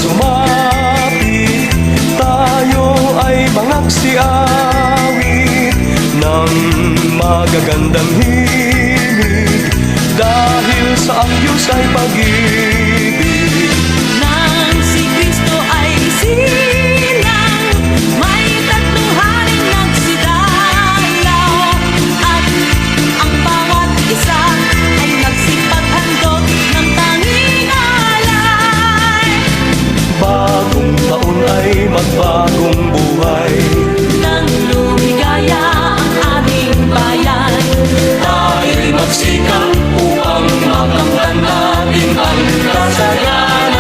sumapit, tayo ay mangagsiawit ng magagandang himig, dahil sa ang Diyos ay pag-ibig. Nang si Kristo ay silang, may tatluharing nagsidalaw, at ang bawat isa ay nagsipaghandog ng tanging alay. Bagong taon ay magbagong buhay, Nang lumigaya ang ating bayan, tayo'y magsikap upang makamtan natin ang kasayanan.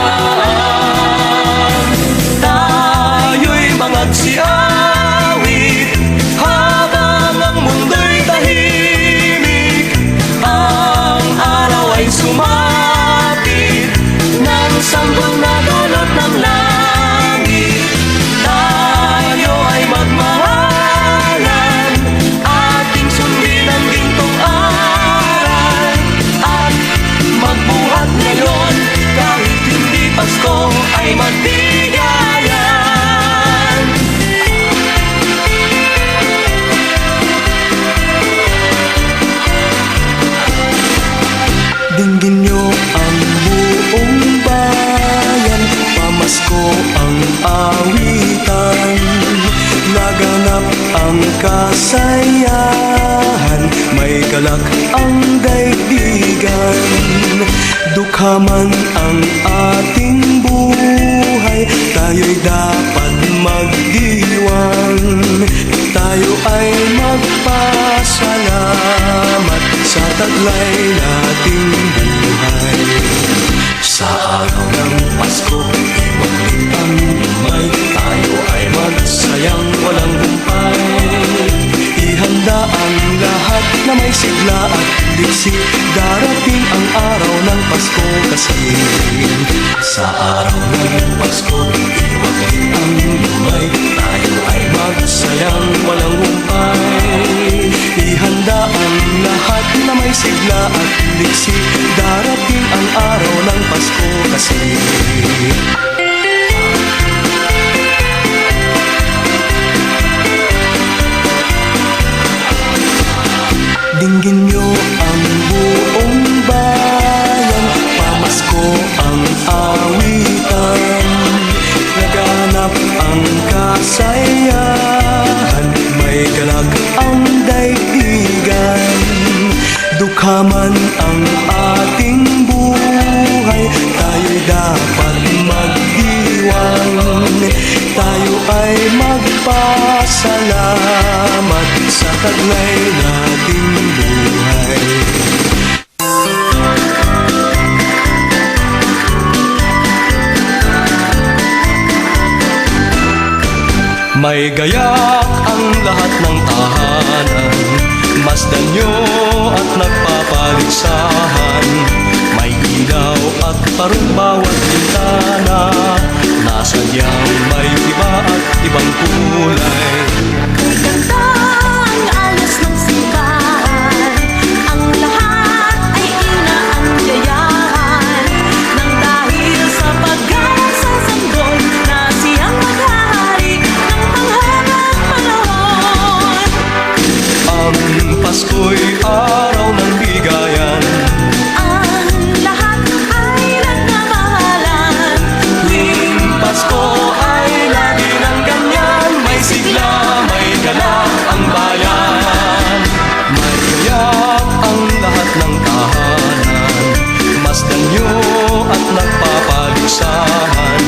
Tayo'y mangagsiawit habang ang mundo'y tahimik, ang araw ay sumapit ng sanggol na dulot ng langit. Tayo ay magmahalan, ating sundin ang gintong aral, at magbuhat ngayon kahit hindi Pasko ay magbigayan. Dinggin nyo ang buong bayan, pamasko ang awitan, naganap ang kasayahan, may galak ang daigdigan. Dukha man ang ating buhay, tayo'y dapat magdiwang, tayo ay magpasalamat sa taglay nating buhay. Sa araw ng Pasko, iwagin ang lumay, tayo ay magsayang walang humpay. Ihanda ang lahat na may sigla at liksi, darating ang araw ng Pasko kasi. Sa araw ng Pasko, iwagin ang lumay, tayo ay magsayang walang humpay. Ihanda ang lahat na may sigla at liksi, darating ang araw ng Pasko kasi. Dinggin nyo ang buong bayan, pamasko ang awitan, naganap ang kasayahan, may galak ang daigdigan. Dukha man ang ating buhay, tayo'y dapat magdiwang, tayo ay magpasalamat sa taglay nating buhay. May gayak ang lahat ng tahanan, masdan nyo at nagpapaligsahan, may ilaw at parang bawat bintana, nasadyang may iba at ibang kulay. ganda ang alas ng simbahan, ang lahat ay inaanyayahan, nang dahil sa paggawa sa sanggol na siyang maghahari ng panghabang panahon. Ang Pasko'y araw ng bigayan, Ang lahat ay nagmamahalan, tuwing Pasko ay lagi ng ganyan, may sigla, may galak ang bayan. May gayak ang lahat ng tahanan, masdan nyo at nagpapaligsahan,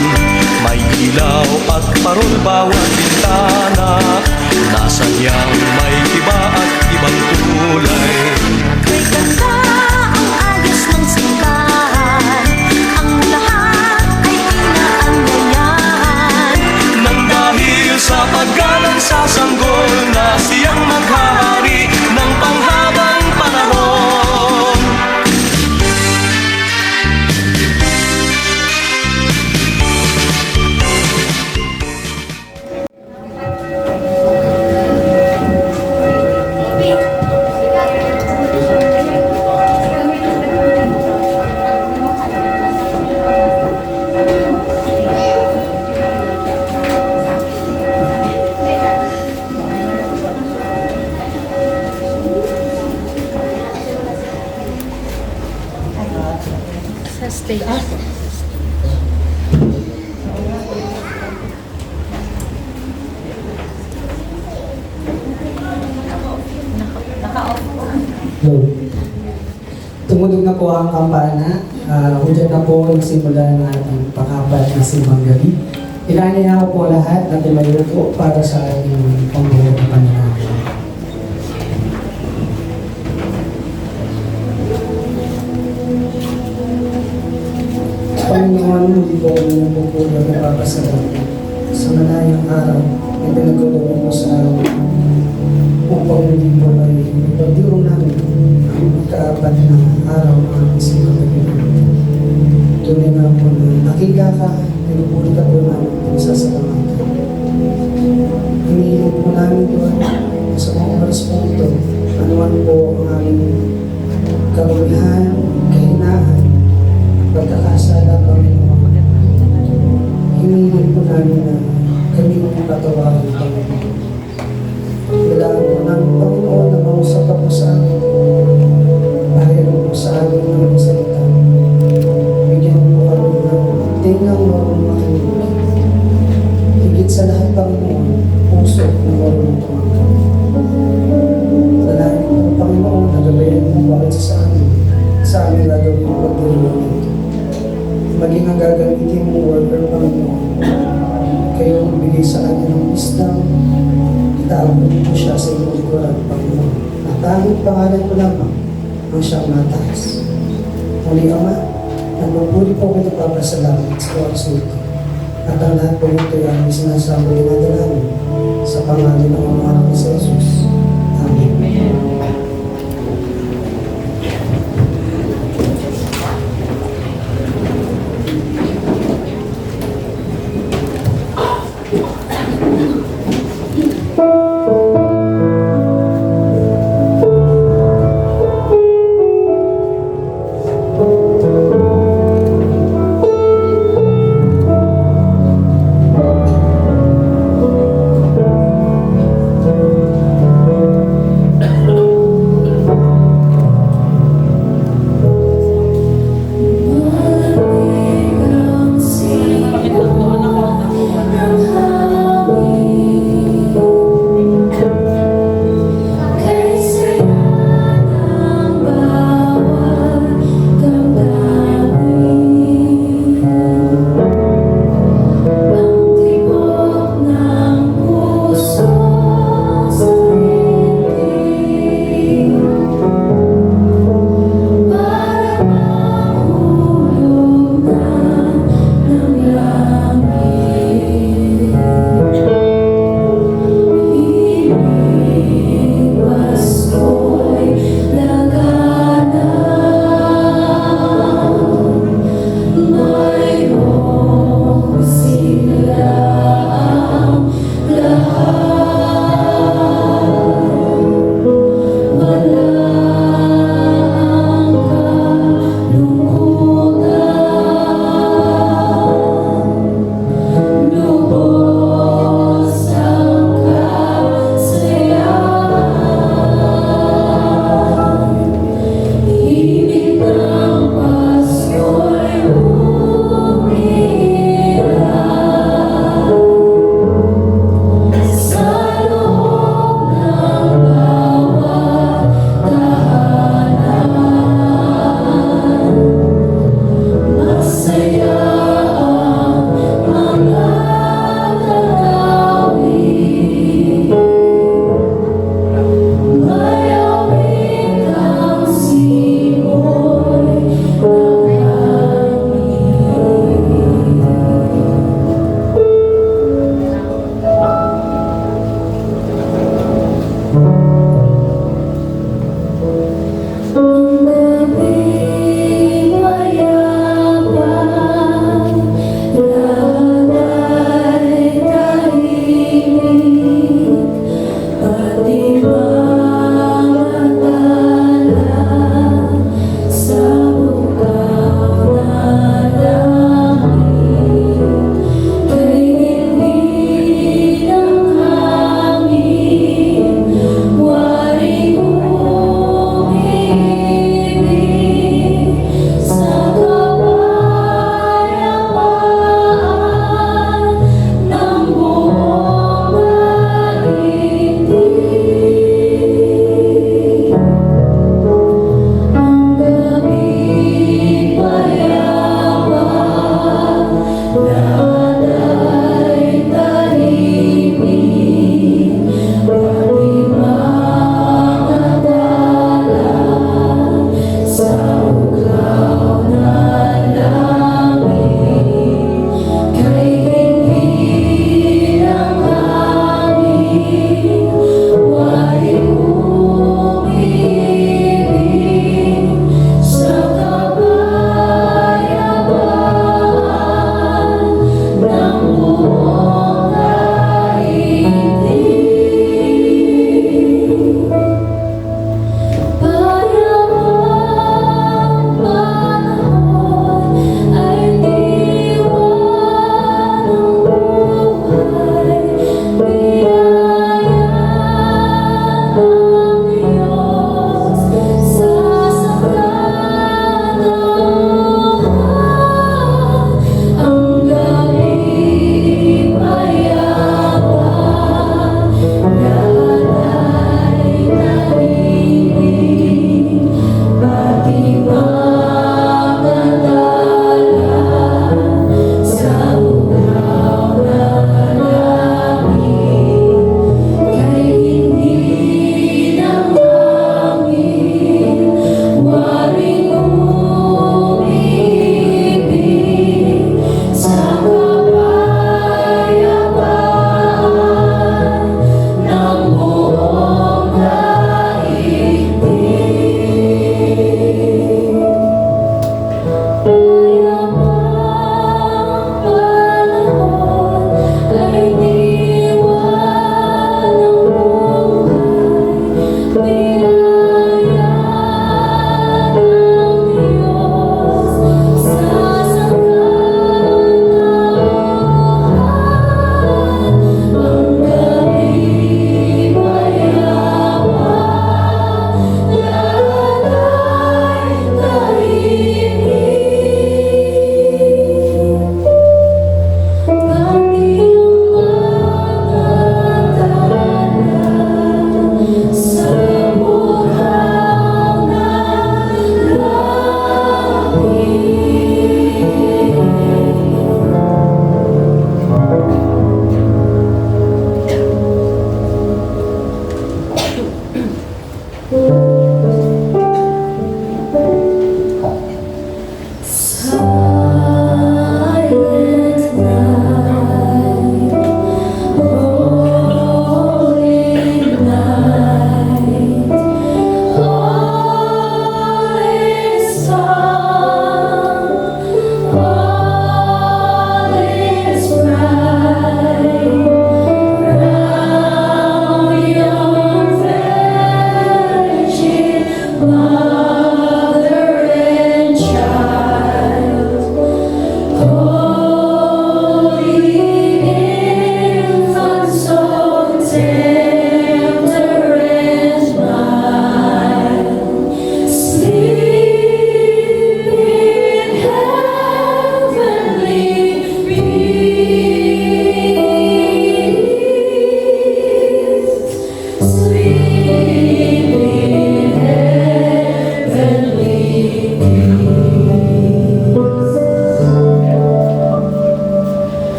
may ilaw at parol bawat bintana, nasadyang may iba at ibang kulay. may ganda ang agos ng simbahan, ang lahat ay inaanyayahan, Nang dahil sa paggalang sa sanggol na siyang maghahari ng panghabang panahon. Tumunog na po ang kampana. Hudyat na po nagsimula ng ating pang-apat na simbang gabi. Inanya ko po lahat na tumayo po para sa ating pangbuhat na panalangin. Panginoon, muli po kami nagpupulong na papasalamat sa malayang araw na pinagulong mo sa amin upang muli po ay ipagdirong namin ang ikaapat na araw ng aming simbang gabi. Tunay nga po na nakika ka, pinupuli ka po namin kung sasalamatan. Hinihiling po namin doon sa mga oras po ito, anuman po ang aming karulihan, kahinaan, pagkakasala, Panginoon. Hinihiling po namin na kami ang patawarin, Panginoon. Kailangan po namin, Panginoon, na mausap ka po sa amin. Bahayan mo po sa amin ng salita. Bigyan mo kami ng tingang marunong makinig. Higit sa lahat, Panginoon, puso na marunong tumanggap. Dalahin mo, Panginoon, na gabayan mo bakit sa amin. Sa amin gagawin mo pagdiriwang ito. Maging ang gagamitin mo, worker, Panginoon. Kayo magbigay sa kanya ng wisdom. Itaabot mo siya sa iyong likuran, Panginoon. At tanging pangalan ko lamang ang siyang mataas. Muli, Ama, nagpupuli po kayo papasalamat sa oras nito. At ang lahat po nito ay aming sinasama dinadalamin sa pangalan ng mga anak ni Jesus. Amen.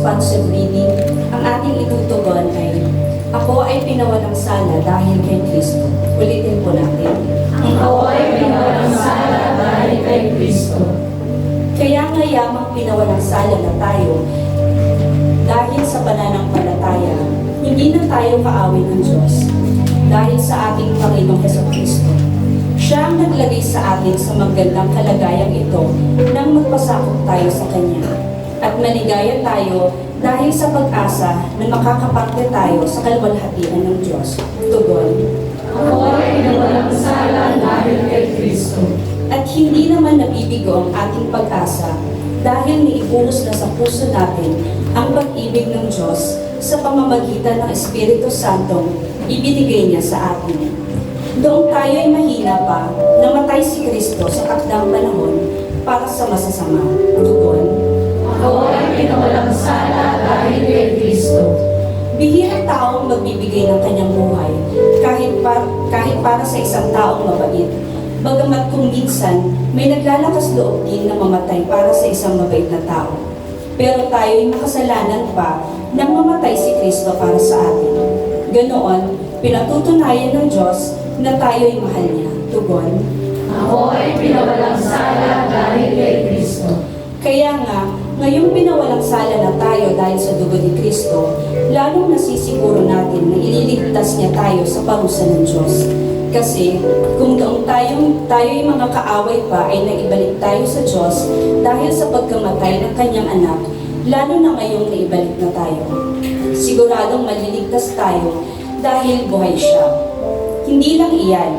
responsive reading, ang ating itutugon ay, Ako ay pinawalang sala dahil kay Kristo. Ulitin po natin. Ako ay pinawalang sala dahil kay Kristo. Kaya nga yamang pinawalang sala na tayo, dahil sa pananampalataya, hindi na tayo kaaway ng Diyos. Dahil sa ating Panginoong Kristo. Siya ang naglagay sa atin sa magandang kalagayang ito nang magpasakop tayo sa Kanya. At maligaya tayo dahil sa pag-asa na makakaparte tayo sa kaluwalhatian ng Diyos. Tugon. Ako ay pinawalang sala dahil kay Kristo. At hindi naman nabibigo ang ating pag-asa dahil niipunos na sa puso natin ang pag-ibig ng Diyos sa pamamagitan ng Espiritu Santong ibinigay niya sa atin. Doon tayo ay mahina pa, namatay si Kristo sa takdang panahon para sa masasama. Tugon. Ako ay pinawalang sala dahil kay Kristo. Bihirang taong magbibigay ng kanyang buhay kahit para sa isang taong mabait. Bagamat kung minsan may naglalakas loob din na mamatay para sa isang mabait na tao. Pero tayo ay makasalanan pa nang mamatay si Kristo para sa atin. Ganoon, pinatutunayan ng Diyos na tayo ay mahal niya. Tugon. Ako ay pinawalang sala dahil kay Kristo. Kaya nga, ngayong pinawalang sala na tayo dahil sa dugo ni Kristo, lalong nasisiguro natin na ililigtas niya tayo sa parusa ng Diyos. Kasi kung noong tayo'y mga kaaway pa ay naibalik tayo sa Diyos dahil sa pagkamatay ng kanyang anak, lalo na ngayong naibalik na tayo. Siguradong maliligtas tayo dahil buhay siya. Hindi lang iyan,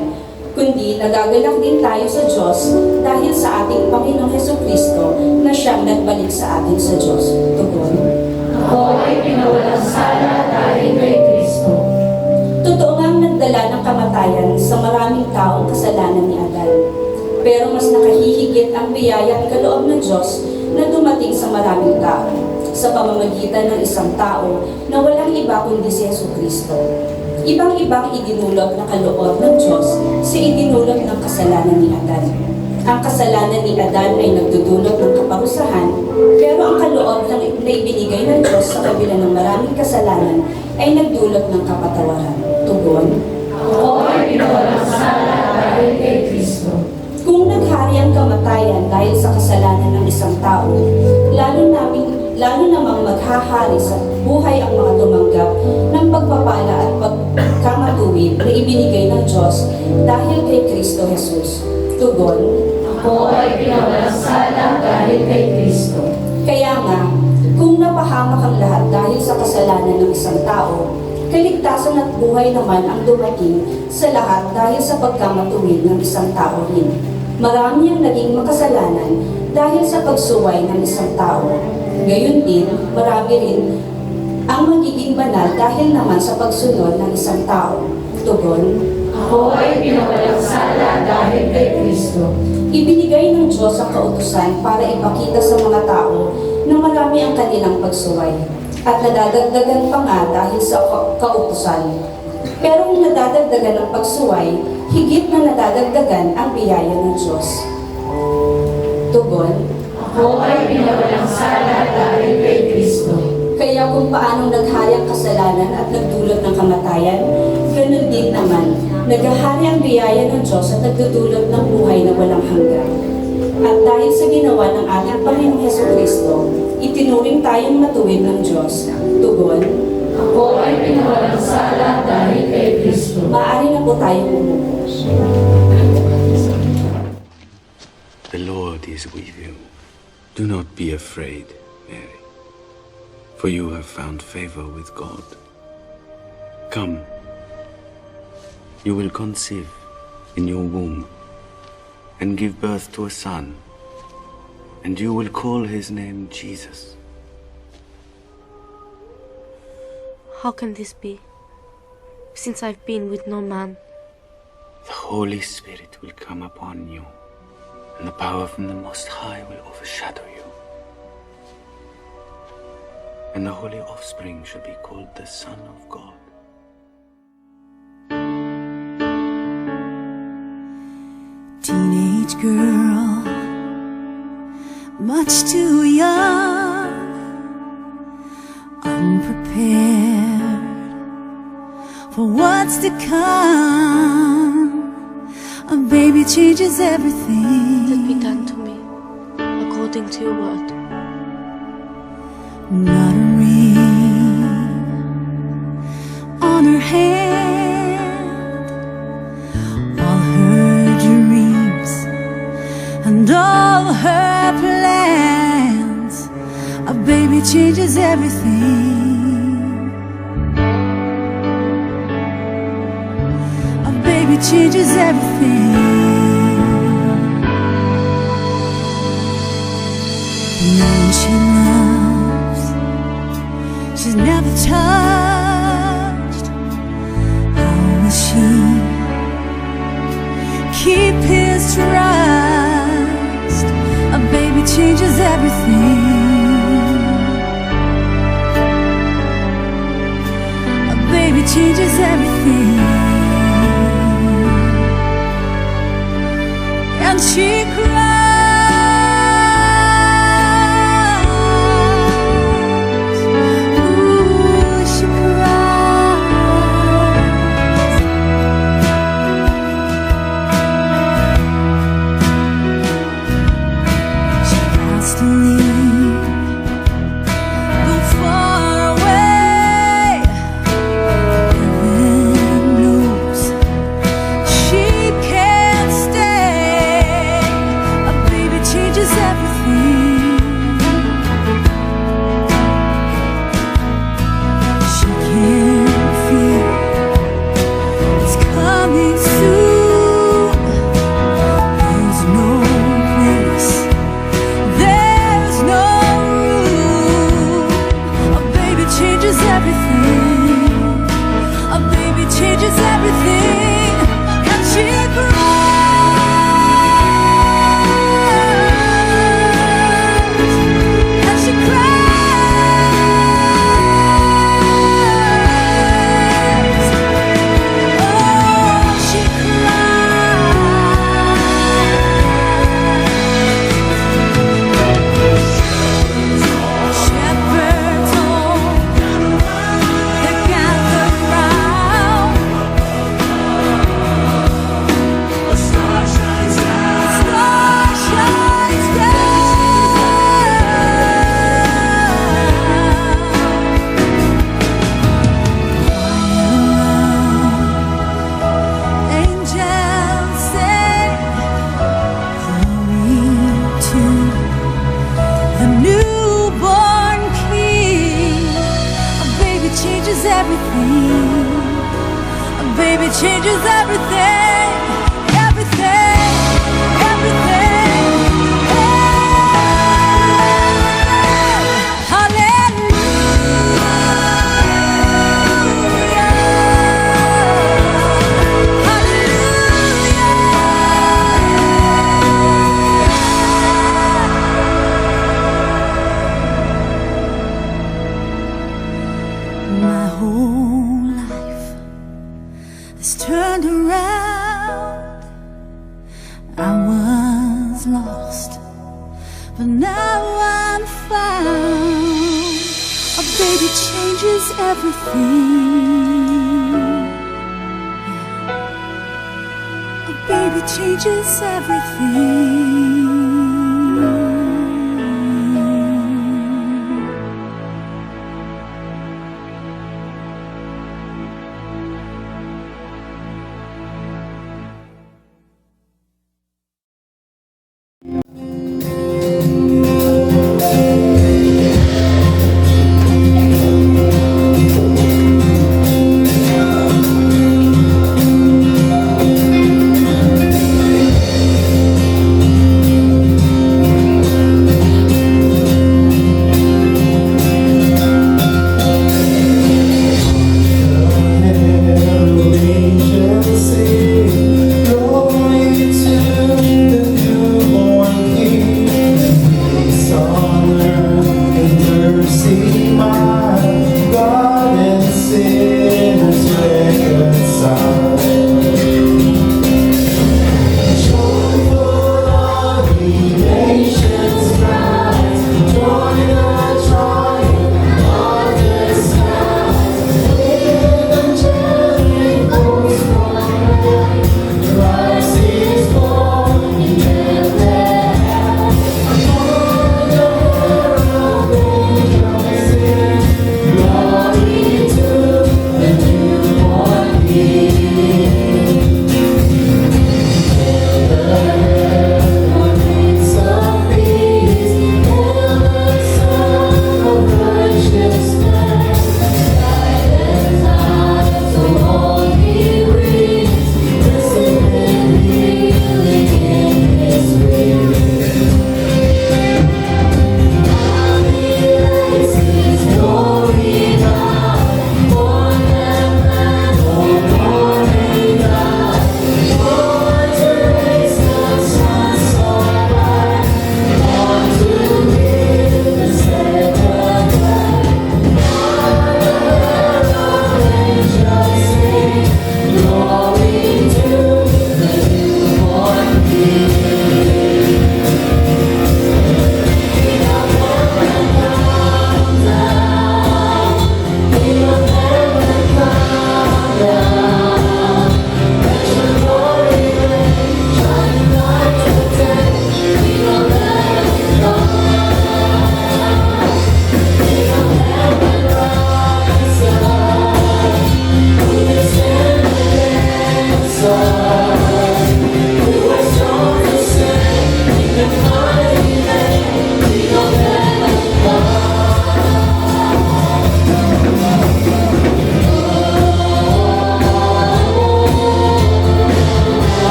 kundi nagagalak din tayo sa Diyos dahil sa ating Panginoong Kristo na siyang nagbalik sa atin sa Diyos. Tugon. Ako ay pinawalang sala dahil kay Kristo. Totoo ngang nagdala ng kamatayan sa maraming taong kasalanan ni Adan. Pero mas nakahihigit ang biyaya at kaloob ng Diyos na dumating sa maraming tao sa pamamagitan ng isang tao na walang iba kundi si Kristo. Ibang-ibang idinulot na kaloob ng Diyos sa idinulot ng kasalanan ni Adan. Ang kasalanan ni Adan ay nagdudulot ng kaparusahan, pero ang kaloob na ibinigay ng Diyos sa kabila ng maraming kasalanan ay nagdulot ng kapatawaran. Tugon. Ako ay pinawalang sala dahil kay Kristo. Kung naghari ang kamatayan dahil sa kasalanan ng isang tao, lalo namang maghahari sa buhay ang mga tumanggap ng pagpapala at pagkamatuwid na ibinigay ng Diyos dahil kay Kristo Jesus. Tugon. Ako ay pinawalang sala dahil kay Kristo. Kaya nga, kung napahamak ang lahat dahil sa kasalanan ng isang tao, kaligtasan at buhay naman ang dumating sa lahat dahil sa pagkamatuwid ng isang tao rin. Marami ang naging makasalanan dahil sa pagsuway ng isang tao. Gayon din, marami rin ang magiging banal dahil naman sa pagsunod ng isang tao. Tugon. Ako ay pinawalang sala dahil kay Kristo. Ibinigay ng Diyos ang kautusan para ipakita sa mga tao na marami ang kanilang pagsuway at nadadagdagan pa nga dahil sa kautusan. Pero kung nadadagdagan ng pagsuway, higit na nadadagdagan ang biyaya ng Diyos. Tugon. Ako ay pinawalang sala dahil kay Kristo. Kaya kung paanong naghari ang kasalanan at nagdulot ng kamatayan, ganun din naman, naghahari ang biyaya ng Diyos at nagdudulot ng buhay na walang hanggan. At dahil sa ginawa ng ating Panginoong Kristo, itinuring tayong matuwid ng Diyos. Tugon. Ako ay pinawalang sala dahil kay Kristo. Maaari na po tayong umupo. The Lord is with you. Do not be afraid, Mary, for you have found favor with God. Come, you will conceive in your womb and give birth to a son, and you will call his name Jesus. How can this be, since I've been with no man? The Holy Spirit will come upon you, and the power from the Most High will overshadow you. And the holy offspring shall be called the Son of God. Teenage girl, much too young unprepared for what's to come. A baby changes everything. Let be done to me according to your word. Not a ring on her hand, all her dreams and all her plans. A baby changes everything. A baby changes everything. Man she loves, she's never touched. How will she keep his trust? A baby changes everything. A baby changes everything. And she cries. Changes everything, everything, everything. My whole life has turned around. I was lost, but now I'm found. A baby changes everything. Yeah. A baby changes everything.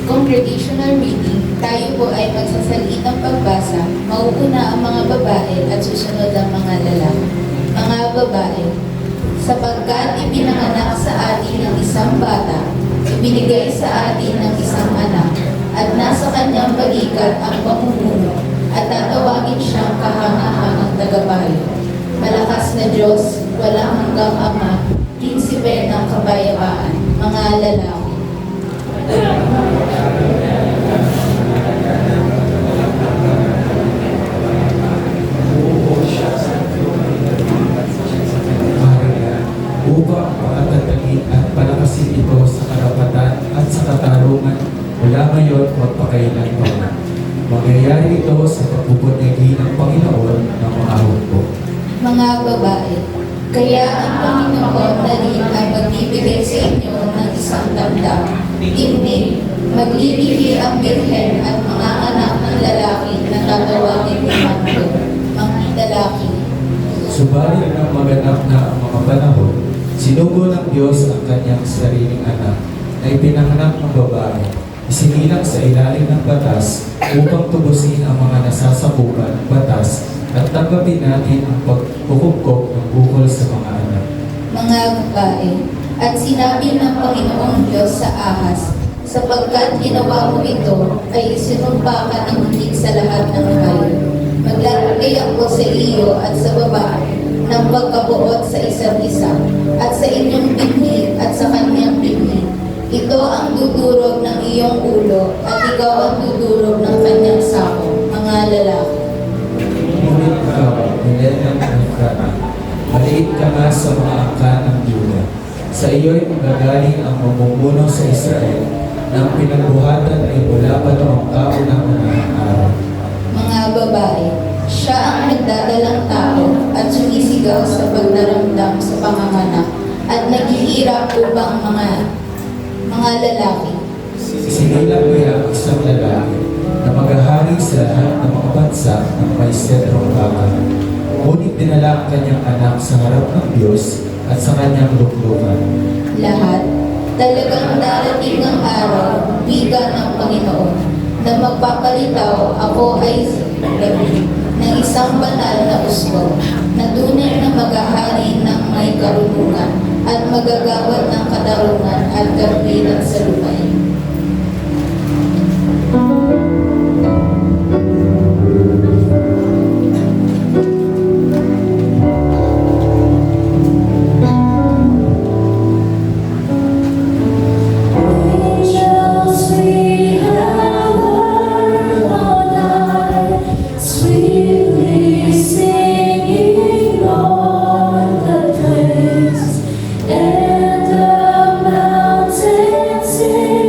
congregational meeting, tayo po ay magsasalitang pagbasa, mauuna ang mga babae at susunod ang mga lalaki. Mga babae, sapagkat ipinanganak sa atin ng isang bata, ibinigay sa atin ng isang anak, at nasa kanyang balikat ang pamumuno, at tatawagin siyang kahangahangang tagapayo. Malakas na Diyos, walang hanggang Ama, prinsipe ng kapayapaan, mga lalaki. Upang makatatagin at palakasin ito sa karapatan at sa katarungan mula ngayon o pagpakailanman. Mangyayari ito sa pagpupunyagi ng Panginoon ng maahon po. Mga babae, kaya ang Panginoon na rin ay magbibigay sa inyo ng isang damdam. Hindi, maglilihi ang birhen at mga anak ng lalaki na tatawagin ni Manto, mga lalaki. Subalit nang maganap na ang mga panahon, sinugo ng Diyos ang kanyang sariling anak na ipinanganak ng babae, isinilang sa ilalim ng batas upang tubusin ang mga nasasakupan ng batas at tanggapin natin ang pagkukumpok ng bukol sa mga anak. Mga babae, at sinabi ng Panginoong Diyos sa Ahas, sapagkat ginawa mo ito, ay isinumpa ka ng higit sa lahat ng hayop. Maglalagay ako sa iyo at sa babae ng pagkabuot sa isa't isa, at sa inyong binhi at sa kanyang binhi. Ito ang dudurog ng iyong ulo, at ikaw ang dudurog ng kanyang sako, mga lalaki. Ngunit ikaw, nilalang ng Efrata, maliit ka nga sa mga angka ng Juda. Sa iyo'y magagaling ang mamumuno sa Israel ng pinagbuhatan ay mula pa noong kaunang-unahang araw. Mga babae, siya ang nagdadalang tao at sumisigaw sa pagdaramdam sa panganganak at naghihirap upang mga lalaki. Sinilang niya ang isang lalaki na maghahari sa lahat ng mga bansa ng may sentrong bakal. Ngunit dinala ang kanyang anak sa harap ng Diyos at sa kanyang luklukan. Lahat, talagang darating ang araw, wika ng Panginoon, na magpapalitaw ako ay gabi ng isang banal na usbong, na tunay na maghahari ng may karunungan at magagawad ng katarungan at karpilan sa lupain. Angels we have heard all night, sweetly singing on the plains, and the mountains sing.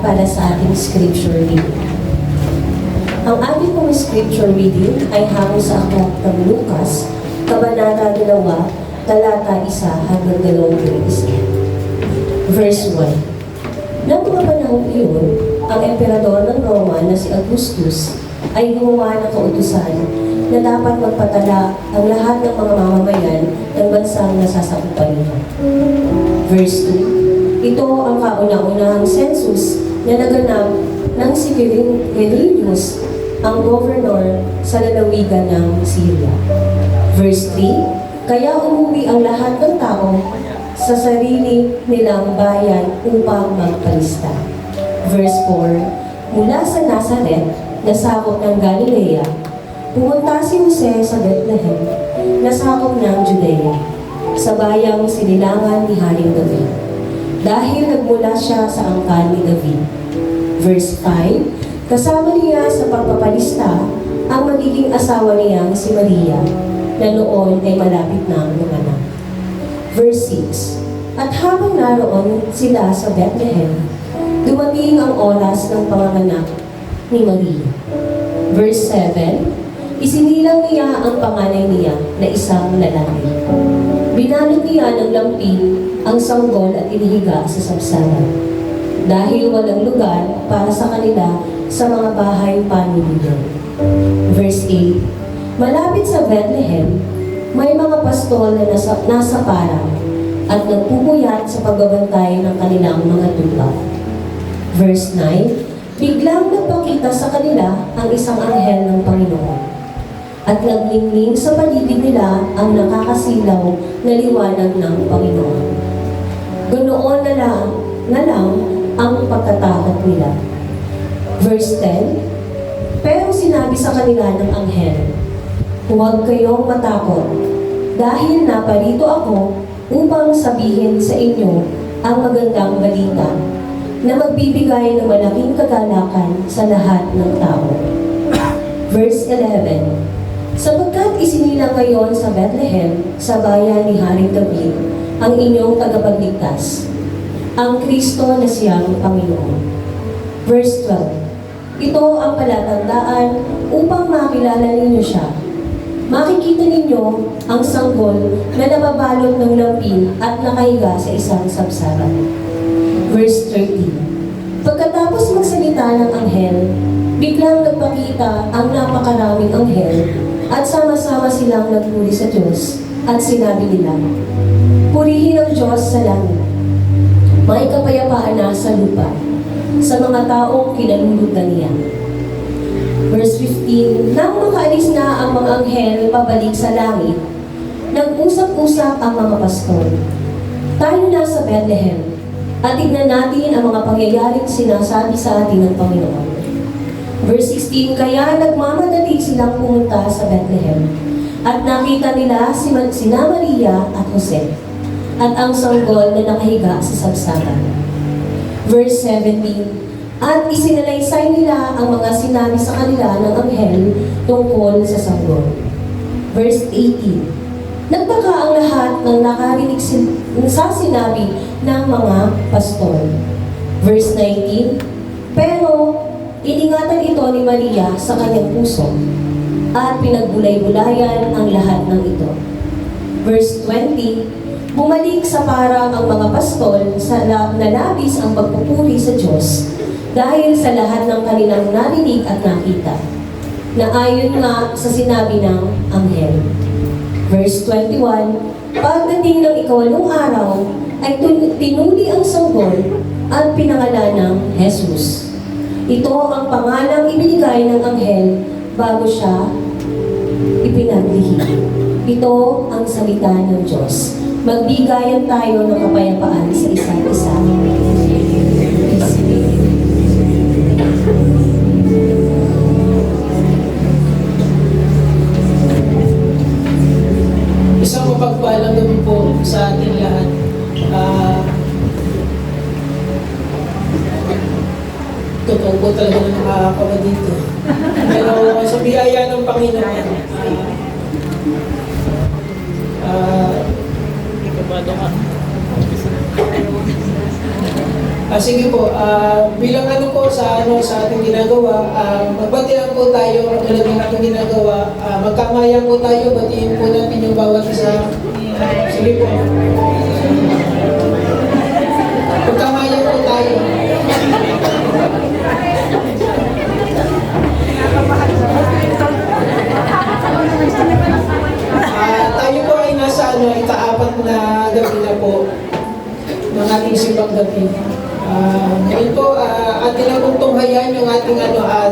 para sa ating scripture reading. Ang ating pong scripture reading ay hango sa aklat ng Lucas, Kabanata 2, talata 1 hanggang 21. Verse 1. Noong mga panahon iyon, ang emperador ng Roma na si Augustus ay gumawa ng kautusan na dapat magpatala ang lahat ng mga mamamayan ng bansang nasasakupan nito. Verse 2. Ito ang kauna-unahang census na naganap ng si Quirinius, ang governor sa lalawigan ng Syria. Verse 3. Kaya umuwi ang lahat ng tao sa sarili nilang bayan upang magpalista. Verse 4. Mula sa Nazaret, na sakop ng Galilea, pumunta si Jose sa Bethlehem, na sakop ng Judea, sa bayang sinilangan ni Haring David, dahil nagmula siya sa angkan ni David. Verse 5. Kasama niya sa pagpapalista ang magiging asawa niyang si Maria, na noon ay malapit na lumanak. Verse 6. At habang naroon sila sa Bethlehem, dumating ang oras ng panganganak ni Maria. Verse 7. Isinilang niya ang panganay niya na isang lalaki. Binalot niya ng lampi ang sanggol at inihiga sa sabsaban, dahil walang lugar para sa kanila sa mga bahay panliligan. Verse 8. Malapit sa Bethlehem, may mga pastol na nasa parang at nagpupuyat sa pagbabantay ng kanilang mga tupa. Verse 9. Biglang nagpakita sa kanila ang isang anghel ng Panginoon, at naglingling sa paligid nila ang nakakasilaw na liwanag ng Panginoon. Ganoon na lang ang pagkatakot nila. Verse 10. Pero sinabi sa kanila ng anghel, huwag kayong matakot, dahil naparito ako upang sabihin sa inyo ang magandang balita na magbibigay ng malaking kagalakan sa lahat ng tao. Verse 11. Sapagkat isinilang ngayon sa Bethlehem, sa bayan ni Haring David, ang inyong tagapagligtas, ang Kristo na siyang Panginoon. Verse 12. Ito ang palatandaan upang makilala ninyo siya. Makikita ninyo ang sanggol na nababalot ng lampin at nakahiga sa isang sabsaban. Verse 13. Pagkatapos magsalita ng anghel, biglang nagpakita ang napakaraming anghel at sama-sama silang nagpuri sa Diyos at sinabi nila, purihin ang Diyos sa langit, may kapayapaan na sa lupa, sa mga taong kinalulugdan niya. Verse 15. Nang makaalis na ang mga anghel pabalik sa langit, nag-usap-usap ang mga pastol. Tayo na sa Bethlehem, at tignan natin ang mga pangyayaring sinasabi sa atin ng Panginoon. Verse 16. Kaya nagmamadali silang pumunta sa Bethlehem, at nakita nila sina Maria at Jose, at ang sanggol na nakahiga sa sabsaban. Verse 17. At isinalaysay nila ang mga sinabi sa kanila ng anghel tungkol sa sanggol. Verse 18. Nagtaka ang lahat ng nakarinig sa sinabi ng mga pastor. Verse 19. Pero iningatan ito ni Maria sa kanyang puso at pinagbulay-bulayan ang lahat ng ito. Verse 20. Bumalik sa parang ang mga pastol sa nalabis ang pagpupuri sa Diyos dahil sa lahat ng kanilang narinig at nakita, na ayon nga sa sinabi ng anghel. Verse 21, pagdating ng ikawalong araw, ay tinuli ang sanggol at pinangalan ng Jesus. Ito ang pangalang ibinigay ng anghel bago siya ipinaglihim. Ito ang salita ng Diyos. Magbigayan tayo ng kapayapaan sa isa't isa. Isang mapagpalang gabi po sa ating lahat. Totoo po talaga na nakakakawa dito. Pero sa biyaya ng Panginoon, Sige po, bilang po sa ating ginagawa, magbatihan po tayo ang talagang ating ginagawa. Magkamayan po tayo, batiin po natin yung bawat isa. Sige po. Magkamayan po tayo. Tayo po ay nasa ika-4 na gabi na po ng ating simbang gabi. Ngayon po, atin na pong tunghayan yung ating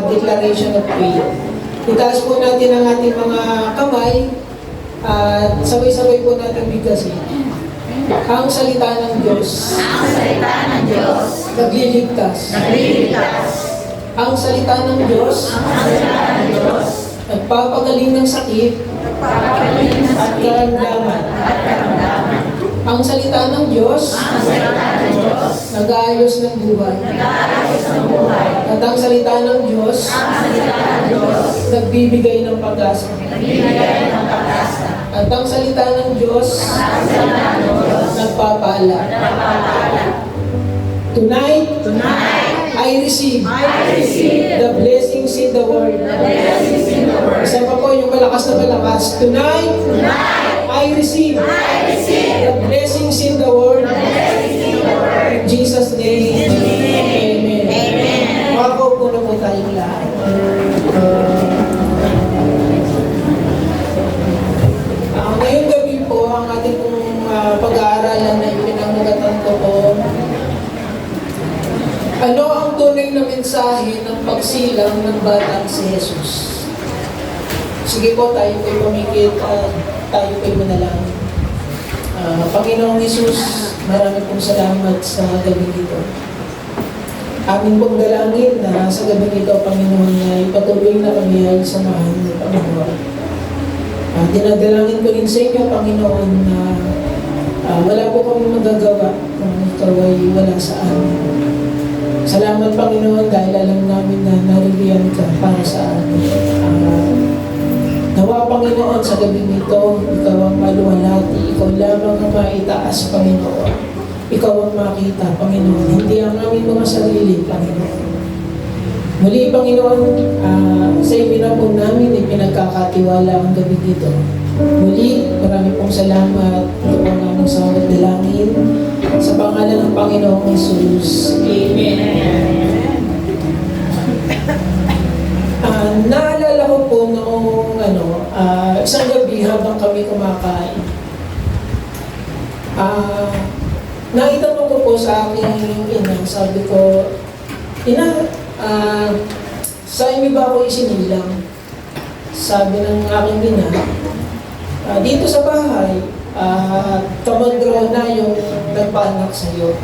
declaration of faith. Itaas po natin ang ating mga kamay at sabay-sabay po natin bigkasin. Ang salita ng Diyos. Ang salita ng Diyos. Nagliligtas. Nagliligtas. Ang salita ng Diyos. Ang salita ng Diyos. Nagpapagaling ng sakit. Nagpapagaling ng At sakit. karamdaman. At karamdaman. Ang salita ng Diyos. Ang salita ng Diyos. Nag-aayos ng buhay. Nag-aayos ng buhay. At ang salita ng Diyos. Ang salita ng Diyos. Nagbibigay ng pag-asa. Nagbibigay ng pag-asa. At ang salita ng Diyos. Ang salita ng Diyos. Nagpapaalala. Nagpapaalala. Tonight, Tonight, I receive I receive the blessings in the Word. the blessings in the Word. Isa pa po yung malakas na malakas. Tonight, Tonight, I receive I receive the blessings in the Word. the blessings in the Word. In Jesus' name, Amen. Amen. Makakaupo na po tayong lahat. Ngayong gabi po, ang ating pong pag-aaralan na ipinanagatan ko po, ano ang tunay na mensahe ng pagsilang ng batang si Jesus? Sige po, tayo po'y pumikit at tayo po'y manalangin. Panginoong Jesus, marami pong salamat sa gabi ito. Amin pong dalangin na sa gabi ito, Panginoon, na ipatuloy na kami ay samahan ng Panginoon. Dinadalangin ko rin sa inyo, Panginoon, na wala po kami magagawa kung ikaw ay wala sa amin. Salamat, Panginoon, dahil alam namin na naririyan ka para sa amin. Nawa, Panginoon, sa gabi nito, ikaw ang maluwalhati, ikaw lamang ang maitaas, Panginoon. Ikaw ang makita, Panginoon, hindi ang aming mga sarili, Panginoon. Muli, Panginoon, sa ibina po namin, ipinagkakatiwala ang gabi dito. Muli, marami pong salamat. Ito po ang aming sawat dalangin. Sa pangalan ng Panginoong Jesus. Amen. Naalala ko po noong isang gabi habang kami kumakain. Naitanong ko po sa aking ina, sabi ko, Ina, sa inyo ba ako isinilang? Sabi ng aking ina, dito sa bahay, kamandraw na yung nagpaanak sa'yo.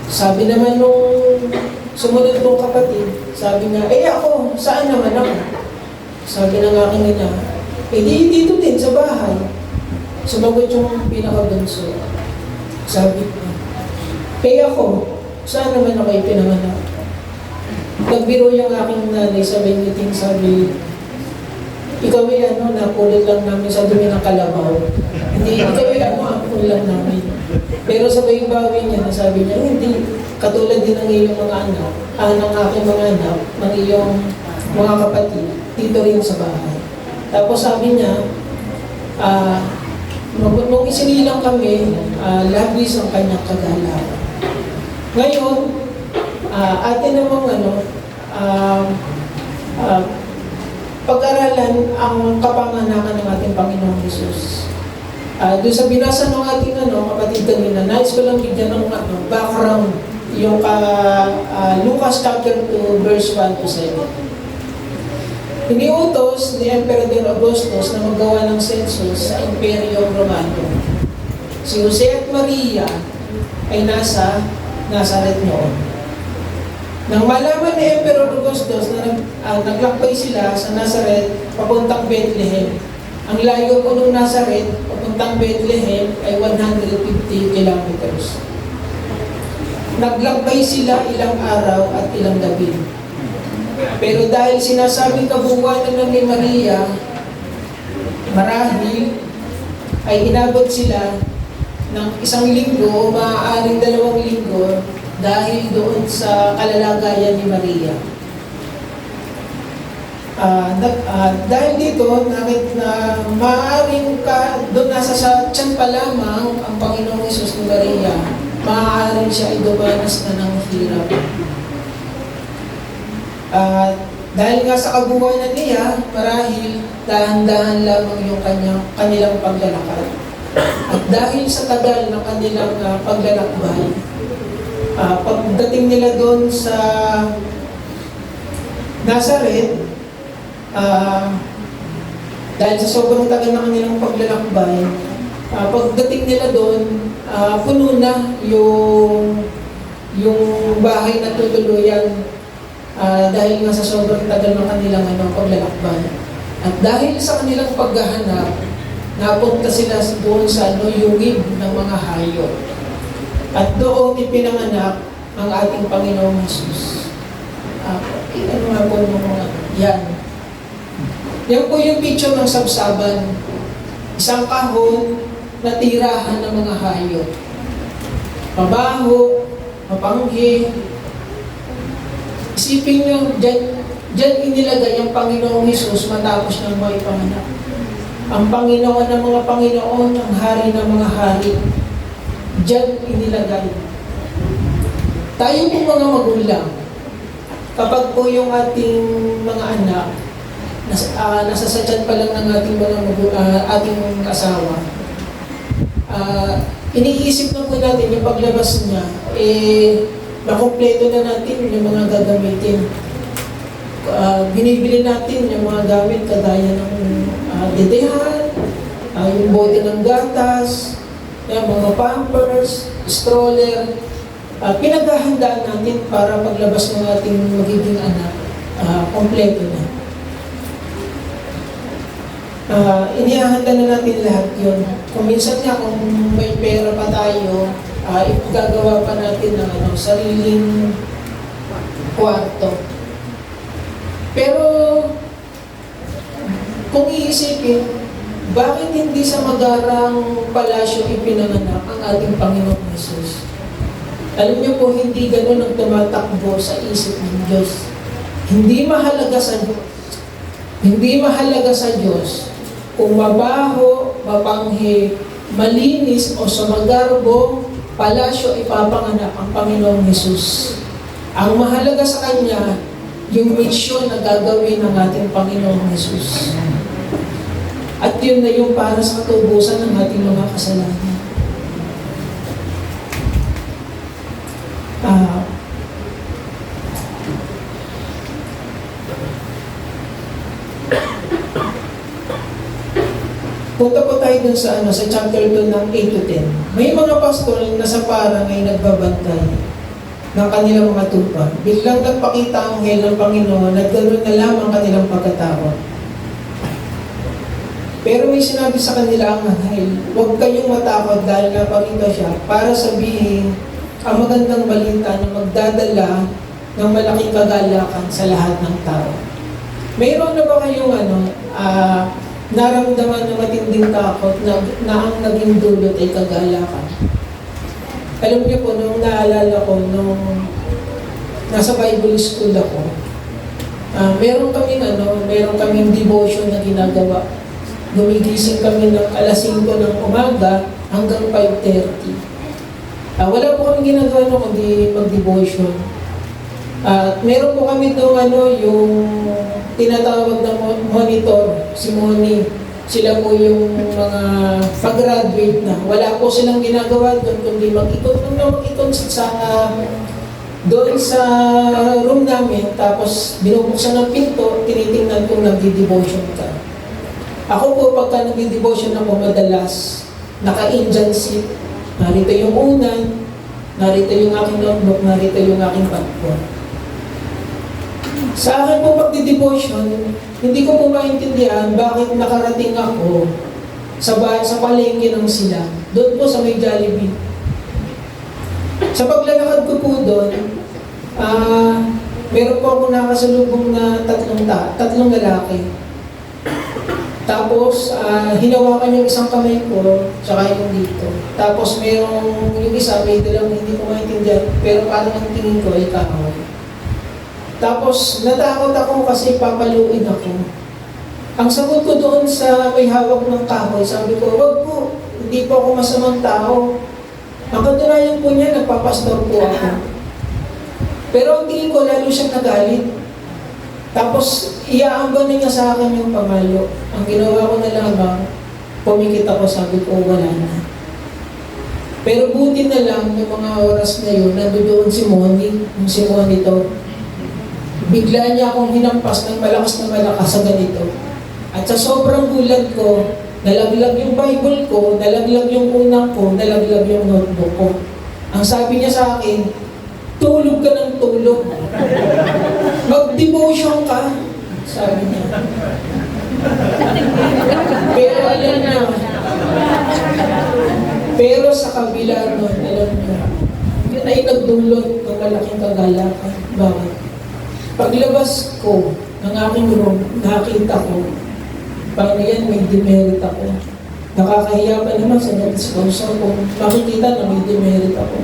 Sabi naman nung sumunod kong kapatid, sabi niya, ako, saan naman ako? Sabi ng aking ina, dito din sa bahay. Sumagot yung pinakabunso. Sabi ko, ako, saan naman ako ipinanganak? Nagbiro yung aking nanay, sabi niya, sabi, ikaw ay napulot lang namin sa dumi ng kalabaw. Hindi, ikaw ay ampul lang namin. Pero sabay bawi niya, sabi niya, hindi, katulad din ng iyong mga anak, ng aking mga anak, ng iyong mga kapatid, dito rin sa bahay. Tapos sabi niya, nung isinilang kami, labis ang kanyang kagalakan. Ngayon, atin namang pag-aralan ang kapanganakan ng ating Panginoong Jesus. Doon sa binasa ng ating kapatid kanina, nais ko lang bigyan ng background, yung Lucas chapter 2, verse 1 to 7. Iniutos ni Emperador Augustus na maggawa ng census sa Imperyo Romano. Si Jose at Maria ay nasa Nazaret noon. Nang malaman ni Emperor Augustus na naglakbay sila sa Nazaret papuntang Bethlehem, ang layo po ng Nazaret papuntang Bethlehem ay 150 kilometers. Naglakbay sila ilang araw at ilang gabi. Pero dahil sinasabing kabuuan ng ni Maria, marahil ay inabot sila ng 1 linggo o maaaring 2 linggo dahil doon sa kalalagayan ni Maria. Dahil dito, nakit na maaaring doon nasa sa tiyan pa lamang ang Panginoong Hesus ni Maria, maaaring siya ay dumanas na ng hirap. Dahil nga sa kabuhayan niya, marahil dahan-dahan lamang yung kanilang paglalakad. At dahil sa tagal ng kanilang paglalakbay, pagdating nila doon sa Nazareth, dahil sa sobrang tagal ng kanilang paglalakbay, pagdating nila doon, puno na yung bahay na tutuluyan dahil nga sa sobrang tagal ng kanilang paglalakbay. At dahil sa kanilang paghahanap, napunta sila doon sa yungib ng mga hayop. At doon ipinanganak ang ating Panginoong Hesus. Ano nga po yung mga yan? Yan po yung picture ng sabsaban. Isang kahon na tirahan ng mga hayop. Mabaho, mapanghi. Isipin nyo, dyan inilagay ang Panginoong Hesus matapos niyang maipanganak. Ang Panginoon ng mga Panginoon, ang Hari ng mga Hari. Dyan inilagay. Tayo po mga magulang, kapag po yung ating mga anak, nasa sadyan pa lang ng ating ating asawa, iniisip na po natin yung paglabas niya, nakompleto na natin yung mga gagamitin. Binibili natin yung mga gamit kagaya ng dedehan, yung bote ng gatas, yung mga pampers, stroller. Pinaghahandaan natin para paglabas ng ating magiging anak, kompleto na. Inihahanda na natin lahat yun. Kung minsan nga, kung may pera pa tayo, gagawa pa natin ng sariling kwarto. Pero, kung iisipin, bakit hindi sa magarang palasyo ipinanganak ang ating Panginoong Hesus? Alam niyo po, hindi ganun ang tumatakbo sa isip ng Diyos. Hindi mahalaga sa Diyos. Hindi mahalaga sa Diyos kung mabaho, mapanghi, malinis o sa magarbo, palasyo ipapanganak ang Panginoong Hesus. Ang mahalaga sa Kanya, yung misyon na gagawin ng ating Panginoong Hesus. At yun na yung para sa katubusan ng ating mga kasalanan. Punta po tayo dun sa chapter 2 ng 8 to 10. May mga pastor na sa parang ay nagbabantay ng kanilang mga tupa. Biglang nagpakita ang anghel ng Panginoon at ganoon na lamang kanilang pagkatao. Pero may sinabi sa kanila ang anghel, huwag kayong matakot dahil naparito siya para sabihin ang magandang balita na magdadala ng malaking kagalakan sa lahat ng tao. Mayroon na ba kayong naramdaman ng matinding takot na ang naging dulot ay kagalakan? Alam niyo po, nung naalala ko, nung nasa Bible school ako, meron kaming devotion na ginagawa. Gumigising kami ng alas 5 ng umaga hanggang 5:30. Wala po kami ginagawa no, kundi mag-devotion. Meron po kami doon yung tinatawag na monitor, si Moni. Sila po yung mga pag-graduate na. Wala po silang ginagawa doon, kundi mag-ikot doon sa room namin, tapos binubuksan ng pinto, tinitingnan kung nagdi-devotion ka. Ako po, pagka nagdi-devotion ako madalas, naka-Indian seat, narito yung unan, narito yung aking notebook, narito yung aking passport. Sa akin po pagdi-devotion, hindi ko po maintindihan bakit nakarating ako sa palengke ng sila. Doon po sa may Jollibee. Sa paglalakad ko po doon, meron po ako nakasalubong na tatlong lalaki. Tapos, hinawakan yung isang kamay ko, tsaka yung dito. Tapos, yung isa, may dalang hindi ko maintindihan, pero parang ang tingin ko ay kahoy. Tapos, natakot ako kasi papaluin ako. Ang sagot ko doon sa may hawak ng kahoy, sabi ko, wag po, hindi po ako masamang tao. Ang katunayan po niya, nagpapastor po ako. Pero ang tingin ko, lalo siyang nagalit. Tapos, iaambon na niya sa akin yung pamalo. Ang ginawa ko na lamang, pumikit ako, sabi ko, wala na. Pero buti na lang, yung mga oras na yun, nandoon si Moni, yung si Moni to. Bigla niya akong hinampas ng malakas na malakas sa ganito. At sa sobrang gulat ko, nalaglag yung Bible ko, nalaglag yung unang ko, nalaglag yung notebook ko. Ang sabi niya sa akin, tulog ka ng tulog. Mag-devotion ka, sabi niya. Pero alam niya, pero sa kabila nun, alam niya, yun ay nagdulot ng malaking kagalakan. Bakit? Paglabas ko ng aking room, nakita ko, paano yan, may demerit ako. Nakakahiya pa naman sa na-disclosure kung makikita na may demerit ako.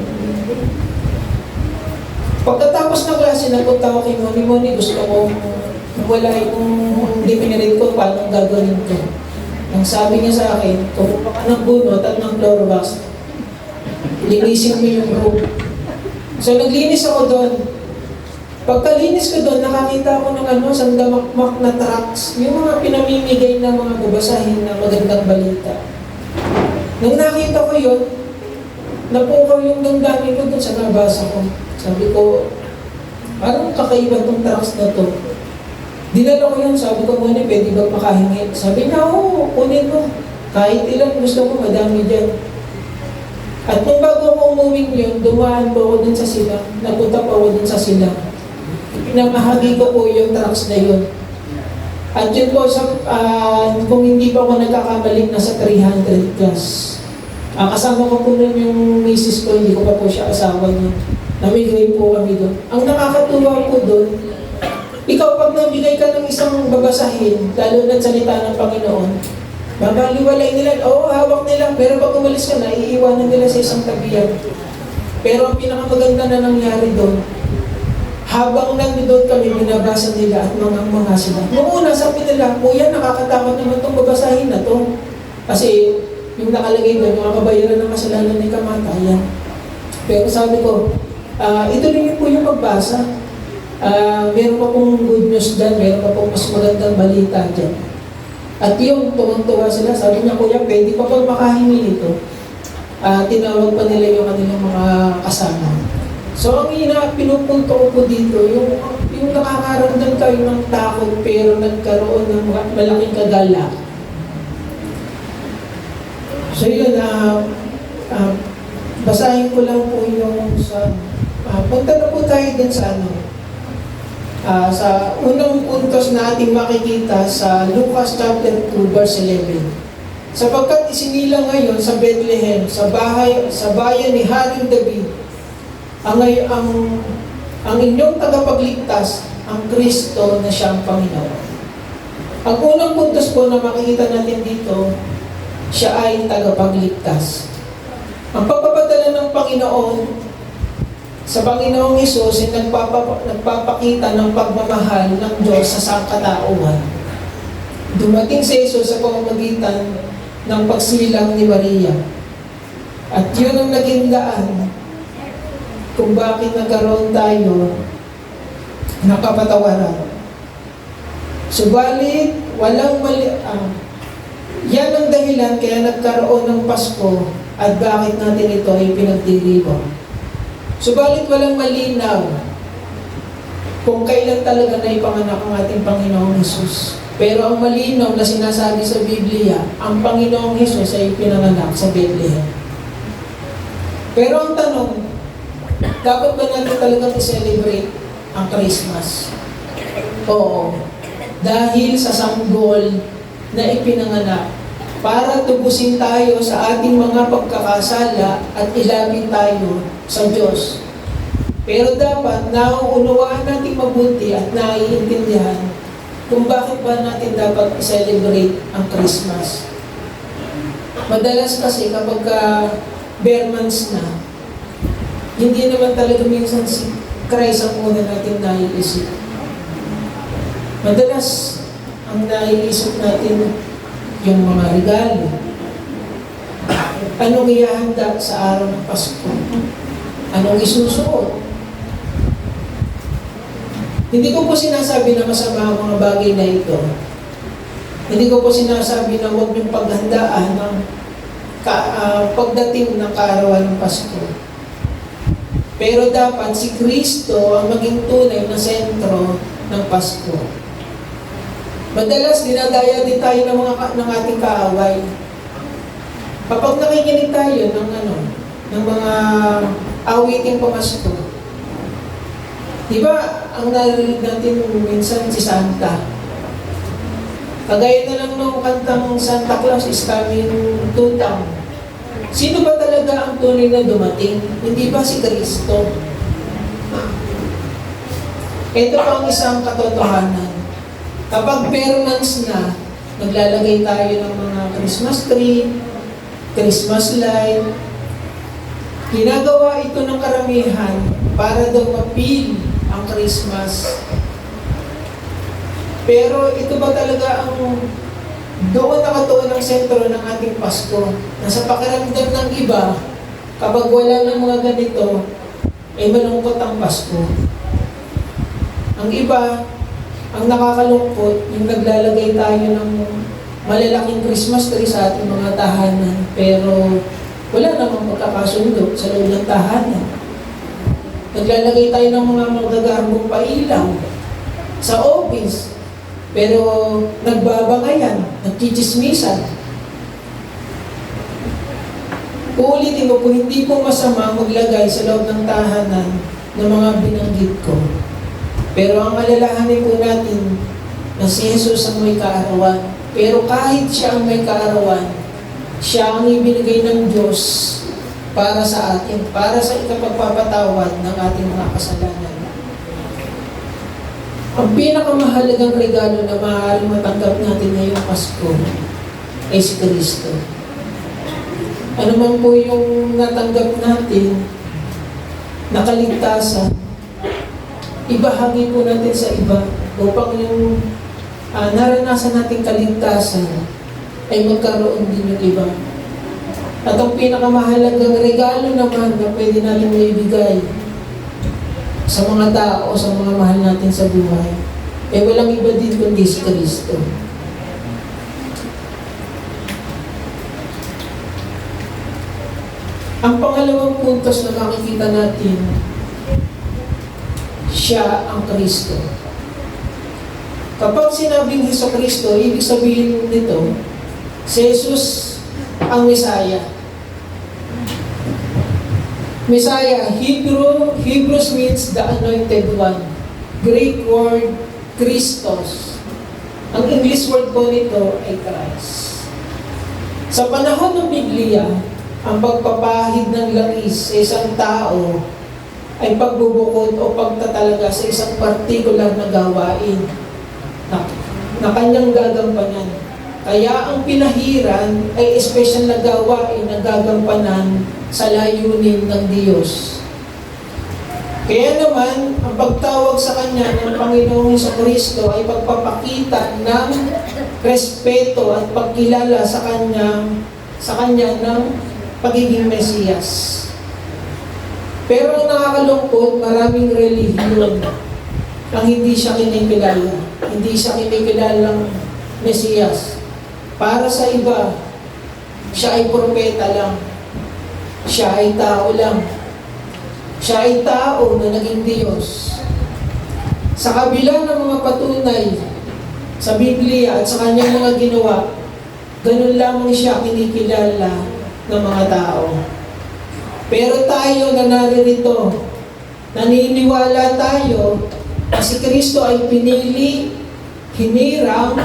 Pagkatapos ng klase, nagpunta ako kay Moni, gusto ko wala yung demerit ko, paano gagawin ko. Ang sabi niya sa akin, kung ka ng bunot at ng floor wax, linisin mo yung room. So naglinis ako doon. Pagkalinis ko doon, nakakita ako ng sandamakmak na tracts, yung mga pinamimigay ng mga babasahin na magandang balita. Nung nakita ko yun, napukaw yung damdamin ko doon sa nabasa ko. Sabi ko, parang kakaiba tong tracts na to. Dinala ko yun, sabi ko muna, pwede ba makahingi? Sabi niya, oo, kunin mo. Kahit ilan gusto mo, madami dyan. At nung bago ako umuwing yun, dumaan po ako dun sa silang. Napunta po ako dun sa silang. Pinamahagi ko po yung tracks na yun. At yun po, kung hindi pa ako nagkakamalik, nasa 300 plus. Kasama ko po nun yung misis ko, hindi ko pa po siya asawa nun. Namigay po kami doon. Ang nakakatuwa po doon, ikaw pag nabigay ka ng isang babasahin, lalo na salita ng Panginoon, babaliwalay nila, hawak nila, pero pag umalis ka na, iiwanan nila sa isang tabihan. Pero ang pinakamaganda na nangyari doon, habang nandoon kami, binabasa nila at mga sila. Noong una, sabi nila, kuya, nakakatakot naman itong babasahin na to. Kasi yung nakalagay doon, yung kabayaran ng kasalanan ni kamatayan. Pero sabi ko, ituloy niyo po yung pagbasa. Meron pa pong good news dyan, meron pa pong mas magandang balita dyan. At yung tuwang-tuwa sila, sabi niya, kuya, pwede pa pag makahingi nito. Tinawag pa nila yung kanilang mga kasama. So, ang pinupunto ko po dito, yung nakakaramdam kayo ng takot pero nagkaroon ng malaking kagala. So, yun, basahin ko lang po yung punta na po tayo din sa sa unang puntos na ating makikita sa Lucas chapter 2 verse 11. Sapagkat isinilang ngayon sa Bethlehem, sa bayan ni Haring David, ang inyong tagapagligtas, ang Kristo na siyang Panginoon. Ang unang puntos po na makikita natin dito, siya ay tagapagligtas. Ang pagpapadala ng Panginoon sa Panginoong Hesus ay nagpapakita ng pagmamahal ng Diyos sa sangkatauhan. Dumating si Hesus sa pamamagitan ng pagsilang ni Maria. At yun ang naging daan kung bakit nagkaroon tayo ng kapatawaran. Subalit, walang yan ang dahilan kaya nagkaroon ng Pasko at bakit natin ito ay pinagdiriwang. Subalit walang malinaw kung kailan talaga na ipanganak ang ating Panginoong Hesus. Pero ang malinaw na sinasabi sa Biblia, ang Panginoong Hesus ay pinanganak sa Bethlehem. Pero ang tanong, dapat ba natin talagang i-celebrate ang Christmas? Oo. Dahil sa sanggol na ipinanganak para tubusin tayo sa ating mga pagkakasala at ilapit tayo sa Diyos. Pero dapat nauunawaan natin mabuti at naiintindihan kung bakit ba natin dapat i-celebrate ang Christmas. Madalas kasi kapag bare months na, hindi naman talaga minsan si Christ ang una natin naiisip. Madalas, ang naiisip natin yung mga regalo. Anong ihahanda sa araw ng Pasko? Anong isusuot? Hindi ko po sinasabi na masama ang mga bagay na ito. Hindi ko po sinasabi na huwag niyong paghandaan ng pagdating ng kaarawan ng Pasko. Pero dapat si Kristo ang maging tunay na sentro ng Pasko. Madalas dinadaya din tayo ng ating kaaway. Kapag nakikinig tayo ng mga awiting pamasko, di ba, ang narinig natin minsan si Santa. Kagaya na lang nung kantang Santa Claus is coming to town. Sino ba talaga ang tunay na dumating? Hindi ba si Kristo? Ito pa ang isang katotohanan. Kapag bare months na, naglalagay tayo ng mga Christmas tree, Christmas light. Ginagawa ito ng karamihan para daw ma-feel ang Christmas. Pero ito ba talaga ang doon nakatuon ang sentro ng ating Pasko? Nasa pakiramdam ng iba, kapag wala ng mga ganito, ay malungkot ang Pasko. Ang iba, ang nakakalungkot, yung naglalagay tayo ng malalaking Christmas tree sa ating mga tahanan, pero wala namang magkakasundo sa loob ng tahanan. Naglalagay tayo ng mga magagarbong pailaw sa office, pero nagbabangayan, nagchichismisan. Uulitin ko po, hindi po masama maglagay sa loob ng tahanan ng mga binanggit ko. Pero ang alalahanin po natin na si Jesus ang may kaarawan. Pero kahit siya ang may kaarawan, siya ang ibinigay ng Diyos para sa atin, para sa ikapagpapatawad ng ating mga kasalanan. Ang pinakamahalagang regalo na maaaring matanggap natin ngayong Pasko ay si Kristo. Ano man po yung natanggap natin, nakaligtasan, ibahagi po natin sa iba upang yung naranasan nating kaligtasan ay magkaroon din yung iba. At ang pinakamahalagang regalo naman na pwede natin maibigay sa mga tao, sa mga mahal natin sa buhay, eh walang iba din kundi si Kristo. Ang pangalawang puntos na makikita natin, siya ang Kristo. Kapag sinabing Hesus Kristo, ibig sabihin nito, si Jesus ang Mesaya. Messiah, Hebrews means the anointed one. Greek word, Christos. Ang English word po nito ay Christ. Sa panahon ng Biblia, ang pagpapahid ng langis sa isang tao ay pagbubukod o pagtatalaga sa isang partikular na gawain na kanyang gagampanan. Kaya ang pinahiran ay espesyal na gawain na gagampanan sa layunin ng Diyos. Kaya naman, ang pagtawag sa Kanya ng Panginoong Jesucristo ay pagpapakita ng respeto at pagkilala sa Kanya ng pagiging Mesiyas. Pero ang nakakalungkot, maraming relihiyon ang hindi siya kinikilala. Hindi siya kinikilalang Mesiyas. Para sa iba, siya ay propeta lang. Siya ay tao lang. Siya ay tao na naging Diyos. Sa kabila ng mga patunay sa Biblia at sa kanyang mga ginawa, ganun lamang siya kinikilala ng mga tao. Pero tayo na naririto, naniniwala tayo na si Kristo ay pinili, hinirang,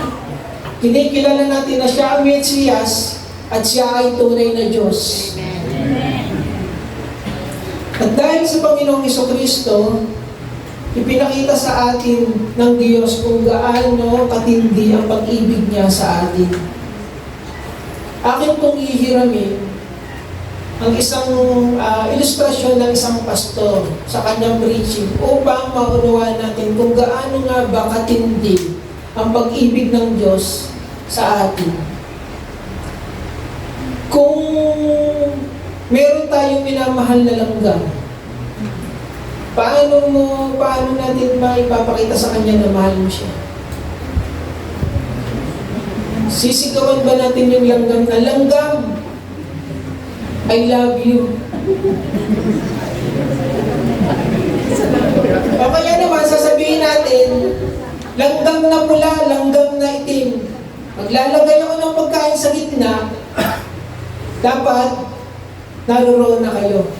kinikilala natin na siya ang Mesiyas at siya ay tunay na Diyos. At dahil sa Panginoong Jesucristo, ipinakita sa atin ng Diyos kung gaano katindi ang pag-ibig niya sa atin. Akin pong ihiramin ang isang ilustrasyon ng isang pastor sa kanyang preaching upang maunawaan natin kung gaano nga ba katindi ang pag-ibig ng Diyos sa atin. Kung meron tayong minamahal na langgam, paano natin maipapakita sa kanya na mahal mo siya? Sisigawan ba natin yung langgam na, "Langgam, I love you"? O kaya naman, sasabihin natin, "Langgam na pula, langgam na itim. Maglalagay ako ng pagkain sa gitna, dapat naroon na kayo."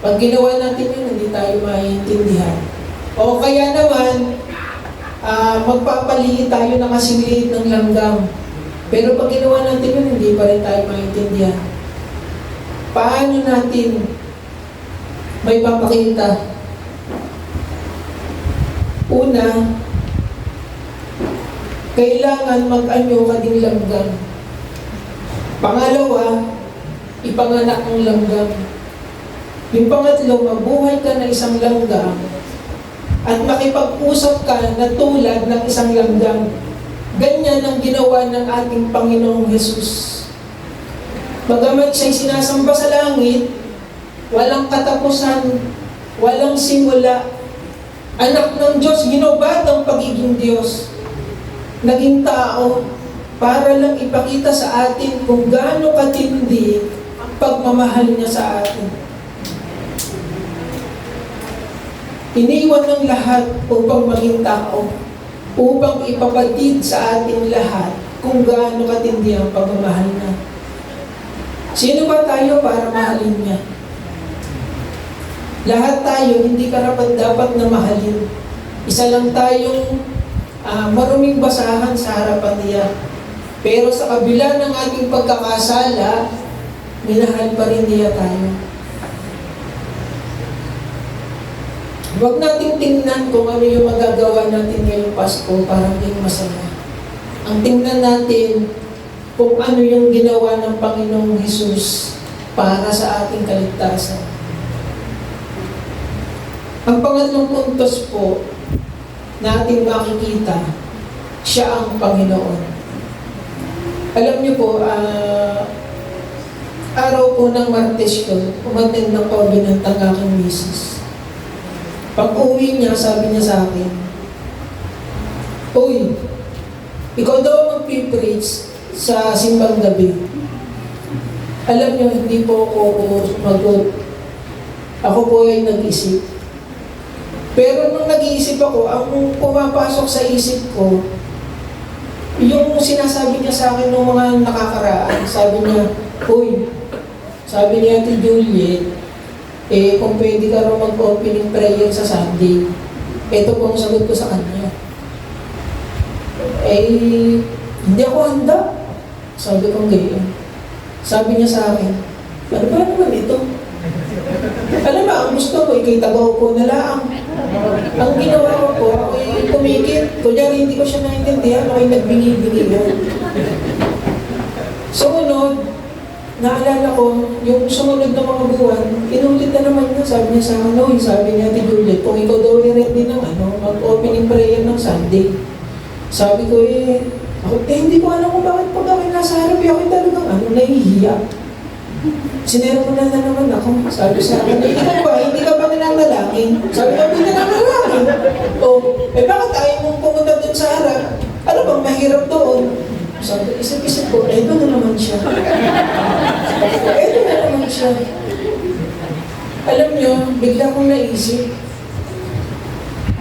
Pag ginawa natin yun, hindi tayo maiintindihan. O kaya naman, magpapaliit tayo na kasing liit ng langgam. Pero pag ginawa natin yun, hindi pa rin tayo maiintindihan. Paano natin may papakita? Una, kailangan mag-anyo ka ding langgam. Pangalawa, ipanganak ng langgam. Yung pangatlo, mabuhay ka na isang langgam at makipag-usap ka na tulad ng isang langgam. Ganyan ang ginawa ng ating Panginoong Hesus. Bagamat siya'y sinasamba sa langit, walang katapusan, walang simula. Anak ng Diyos, ginobad ang pagiging Diyos. Naging tao para lang ipakita sa atin kung gaano katindi ang pagmamahal niya sa atin. Iniwan ng lahat upang maging tao, upang ipapatid sa ating lahat kung gaano katindi ang pagmamahal niya. Sino ba tayo para mahalin niya? Lahat tayo hindi karapat-dapat na mahalin. Isa lang tayong maruming basahan sa harapan niya. Pero sa kabila ng ating pagkakasala, minahal pa rin niya tayo. Huwag nating tingnan kung ano yung magagawa natin ngayong Pasko para maging masaya. Ang tingnan natin kung ano yung ginawa ng Panginoong Hesus para sa ating kaligtasan. Ang pangatlong puntos po na ating makikita, siya ang Panginoon. Alam niyo po, araw po ng Martes ko, umattend ng COVID ng aking misis. Pag uwi niya, sabi niya sa akin, "Uy, ikaw daw magpipreach sa simbang gabi." Alam niyo, hindi po ako sumagot. Ako po ay nag-isip. Pero nung nag-iisip ako, ang pumapasok sa isip ko, yung sinasabi niya sa akin ng mga nakakaraan, sabi niya, "Uy," sabi niya, "Ate Juliet, kung pwede ka rin mag-opening prayer sa Sunday." Ito po ang sagot ko sa kanya. Hindi ako handa. Sabi ko ngayon. Sabi niya sa akin, "Ano ba naman ito? Alam ba, ang gusto ko, ikay tagaw ko na lang. Ang ginawa ko po, ako'y kumikit. Kunyari, hindi ko siya naintindihan, ako'y nagbingi-bingi yun." Sumunod, naalala ko, yung sumunod na mga buwan, inulit na naman niya, sabi niya sa akin, "Uy," sabi niya, "Ate Juliet, kung ikaw daw i-ready ng mag-opening prayer ng Sunday." Sabi ko, hindi ko alam kung bakit pag ako'y nasa harap, ako'y talagang nahihiya. Sinero mo na naman ako. Sabi sa akin, hindi ka ba nananalangin? Sabi ko, "Hindi na nananalangin." Bakit ayaw mong pumunta dun sa harap? Ano bang mahirap doon? Sabi, isip-isip ko, eto na naman siya. Eto na naman siya. Alam niyo, bigla kong naisip.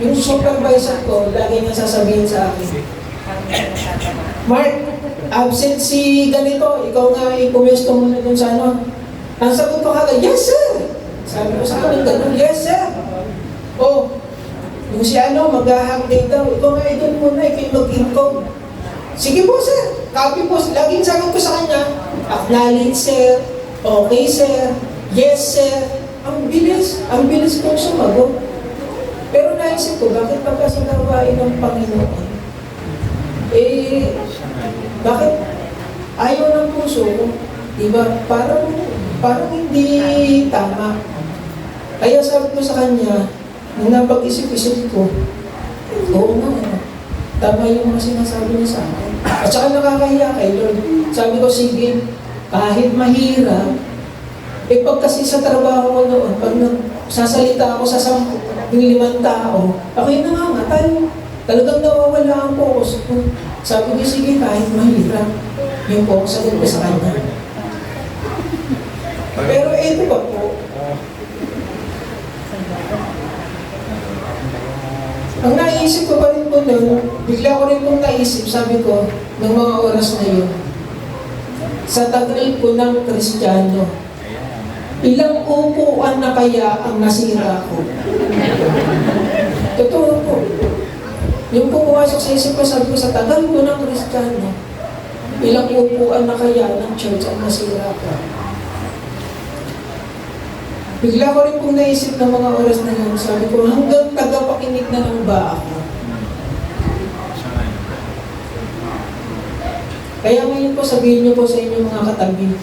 Yung supervisor ko, lagi niya sasabihin sa akin, "Mark, absent si ganito, ikaw nga pumesto mo na dun sa ano." Ang sagot ko kagad, "Yes, sir." Sabi ko sa akin, "Ganun, yes, sir." Yung si mag-update daw, "Ikaw nga doon muna, ikaw mag-income." "Sige po, sir." Copy po. Laging sagot ko sa kanya, "Acknowledge, sir." "Okay, sir." "Yes, sir." Ang bilis kong sumagot. Pero naisip ko, bakit pagka sinawain ng Panginoon, bakit ayaw ng puso ko? Diba? Parang hindi tama. Kaya sabi ko sa kanya, nung napag-isip-isip ko, oo nga, tama yung mga sinasabi niya sa akin. At saka nakakahiya kay Lord. Sabi ko, sige, kahit mahirap, pag kasi sa trabaho ko noon, pag sasalita ako sa 5 tao, ako'y nangangatay. Talagang nawawala ang focus ko. Sabi ko, sige, kahit mahirap, yung po, sagot ko sa kanya. Pero ito ba po, ang naisip ko pa rin po nun, bigla ko rin pong naisip, sabi ko, ng mga oras na yun, sa tagal po ng Kristiyano, ilang upuan na kaya ang nasira ko? Totoo po. Yung pumasok sa isip ko, sabi ko, sa tagal po ng Kristiyano, ilang upuan na kaya ng church ang nasira ko? Bigla ko rin pong naisip ng mga oras na yun, sabi ko, hanggang tagapakinig na lang ba ako? Kaya ngayon po, sabihin niyo po sa inyong mga katabi.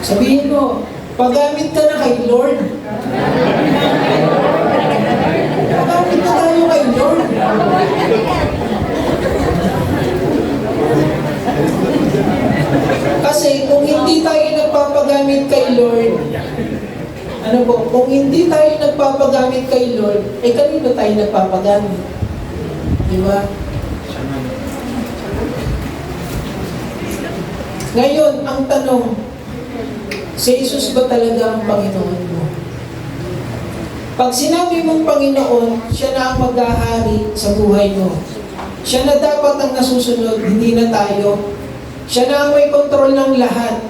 Sabihin mo, paggamit ka na kay Lord. Paggamit na tayo kay Lord. Kasi kung hindi tayo nagpapagamit kay Lord, kung hindi tayo nagpapagamit kay Lord, kanino tayo nagpapagamit? Di ba? Ngayon, ang tanong, si Jesus ba talaga ang Panginoon mo? Pag sinabi mong Panginoon, siya na ang maghahari sa buhay mo. Siya na dapat ang nasusunod, hindi na tayo. Siya na ang may kontrol ng lahat.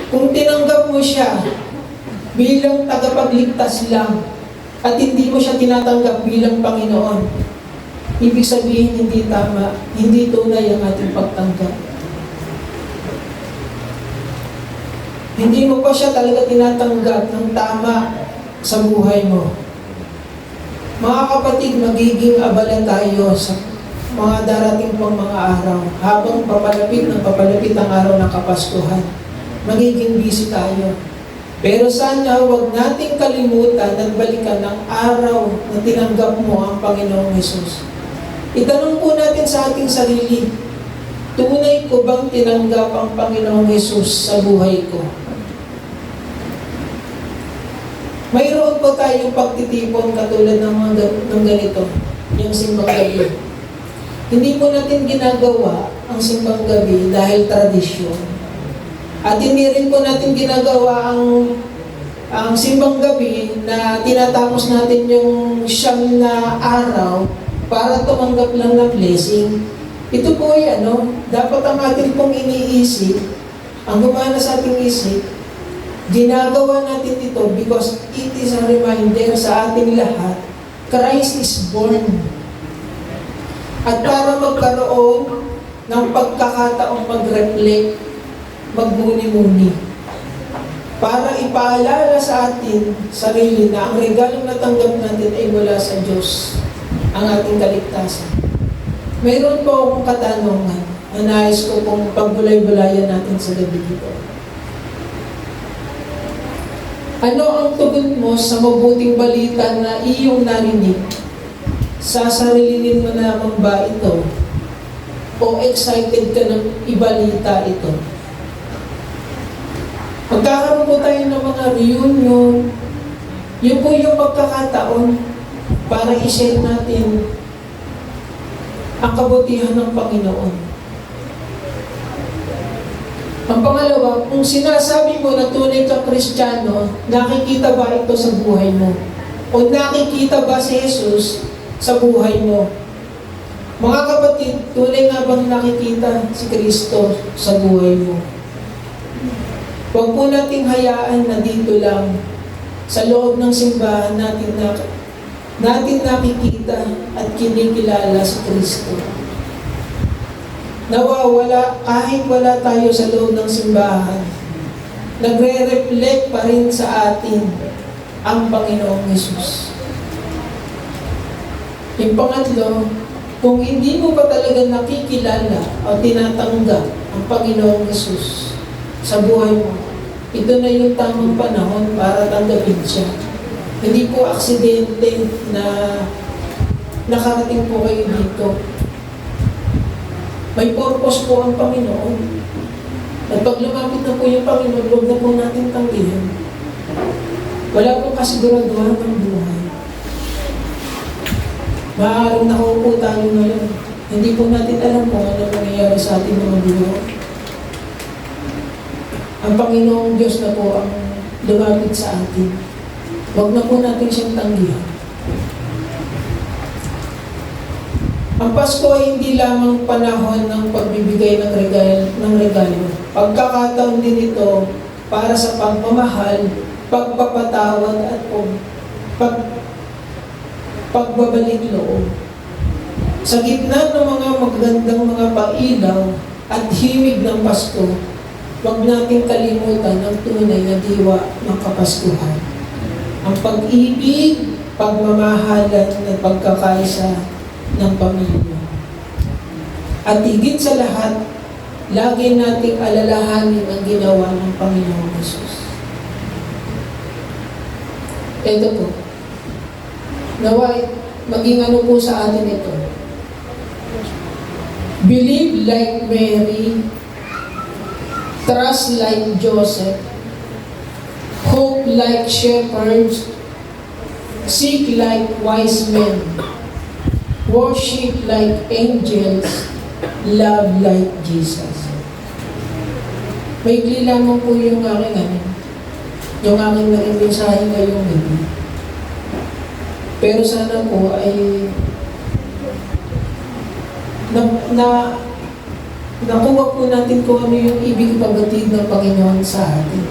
Kung tinanggap mo siya bilang tagapagligtas lang at hindi mo siya tinatanggap bilang Panginoon, ibig sabihin hindi tama, hindi tunay ang ating pagtanggap. Hindi mo pa siya talaga tinatanggap ng tama sa buhay mo. Mga kapatid, magiging abala tayo sa mga darating pang mga araw habang papalapit ang araw ng Kapaskuhan. Magiging busy tayo. Pero sana huwag nating kalimutan at balikan ang araw na tinanggap mo ang Panginoong Hesus. Itanong po natin sa ating sarili, tunay ko bang tinanggap ang Panginoong Hesus sa buhay ko? Mayroon po tayong pagtitipon katulad ng ganito, yung simbang gabi. Hindi po natin ginagawa ang simbang gabi dahil tradisyon. At hindi rin po natin ginagawa ang simbang gabi na tinatapos natin yung 9 na araw para tumanggap lang ng blessing. Ito po ay dapat ang ating pong iniisip, ang gumana sa ating isip, ginagawa natin ito because it is a reminder sa ating lahat, Christ is born. At para magkaroon ng pagkakataong mag-reflect, magmuni-muni. Para ipaalala sa atin sarili na ang regalong natanggap natin ay mula sa Diyos, ang ating kaligtasan. Mayroon po akong katanungan na nais ko kung pagbulay-bulayan natin sa gabi dito. Ano ang tugon mo sa mabuting balita na iyong narinig? Sasarilinin mo naman ba ito? O excited ka ng ibalita ito? Magkakaroon po tayo ng mga reunion. Yun po yung pagkakataon para i-share natin ang kabutihan ng Panginoon. Ang pangalawa, kung sinasabi mo na tunay kang Kristiyano, nakikita ba ito sa buhay mo? O nakikita ba si Jesus sa buhay mo? Mga kapatid, tunay nga bang nakikita si Kristo sa buhay mo? Huwag po nating hayaan na dito lang, sa loob ng simbahan natin nakikita at kinikilala si Kristo. Nawawala kahit wala tayo sa loob ng simbahan. Nagre-reflect pa rin sa atin ang Panginoong Hesus. Yung pangatlo, kung hindi mo pa talaga nakikilala o tinatanggap ang Panginoong Yesus sa buhay mo, ito na yung tamang panahon para tanggapin siya. Hindi po aksidente na nakarating po kayo dito. May purpose po ang Panginoon. At pag lumapit na po yung Panginoon, huwag na po natin tanggihan. Wala pong kasiguraduhan ng buhay. Maaaring nakaupo tayo ngayon. Hindi po natin alam kung ano mangyayari sa ating mga buhay. Ang Panginoong Diyos na po ang lumapit sa atin. Huwag na po natin siyang tanggihan. Ang Pasko ay hindi lamang panahon ng pagbibigay ng regalo. Pagkakataon din ito para sa pagmamahal, pagpapatawad at pagbabalik loob. Sa gitna ng mga magandang mga pailaw at himig ng Pasko, huwag nating kalimutan ang tunay na diwa ng Kapaskuhan. Ang pag-ibig, pagmamahalan at pagkakaisa ng pamilya. At higit sa lahat, lagi nating alalahanin ang ginawa ng Panginoong Yesus. Ito po. Naway, maging ano po sa atin ito. Believe like Mary, trust like Joseph, hope like shepherds, seek like wise men, worship like angels, love like Jesus. Maigli lamang po yung aking naging mensahe ngayong gabi. Pero sana po ay nakuha po natin kung ano yung ibig ipabatid ng Panginoon sa atin.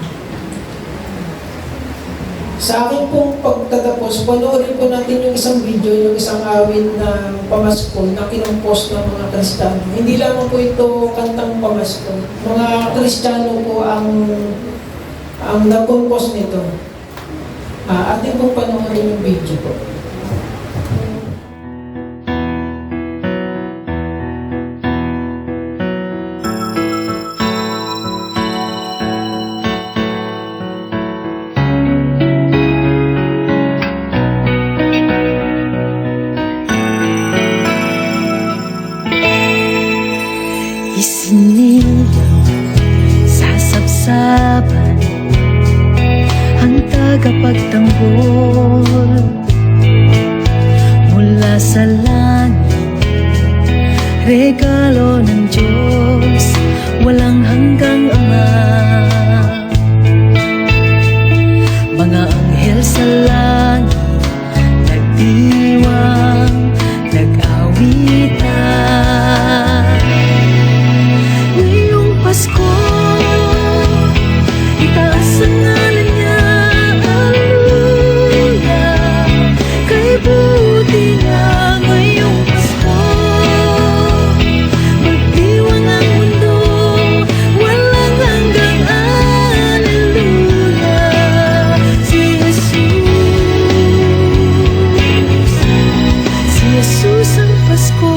Sa akin pong pagtatapos, panoorin po natin yung isang video, yung isang awit na pamasko na kinompost ng mga Kristiyano. Hindi lamang po ito kantang pamasko. Mga Kristiyano po ang nag-compose nito. Atin pong panoorin yung video po. Isinilang sa sabsaban ang tagapagtanggol mula sa langit, regalo ng Diyos, walang hanggang Ama. Mga anghel sa langit, nagdiwang, nag-awitan. Pasko, itaas ang ngalan niya, Alleluia. Kay buti niya ngayong Pasko, magdiwang ang mundo, walang hanggang Alleluia. Si Jesus ang Pasko.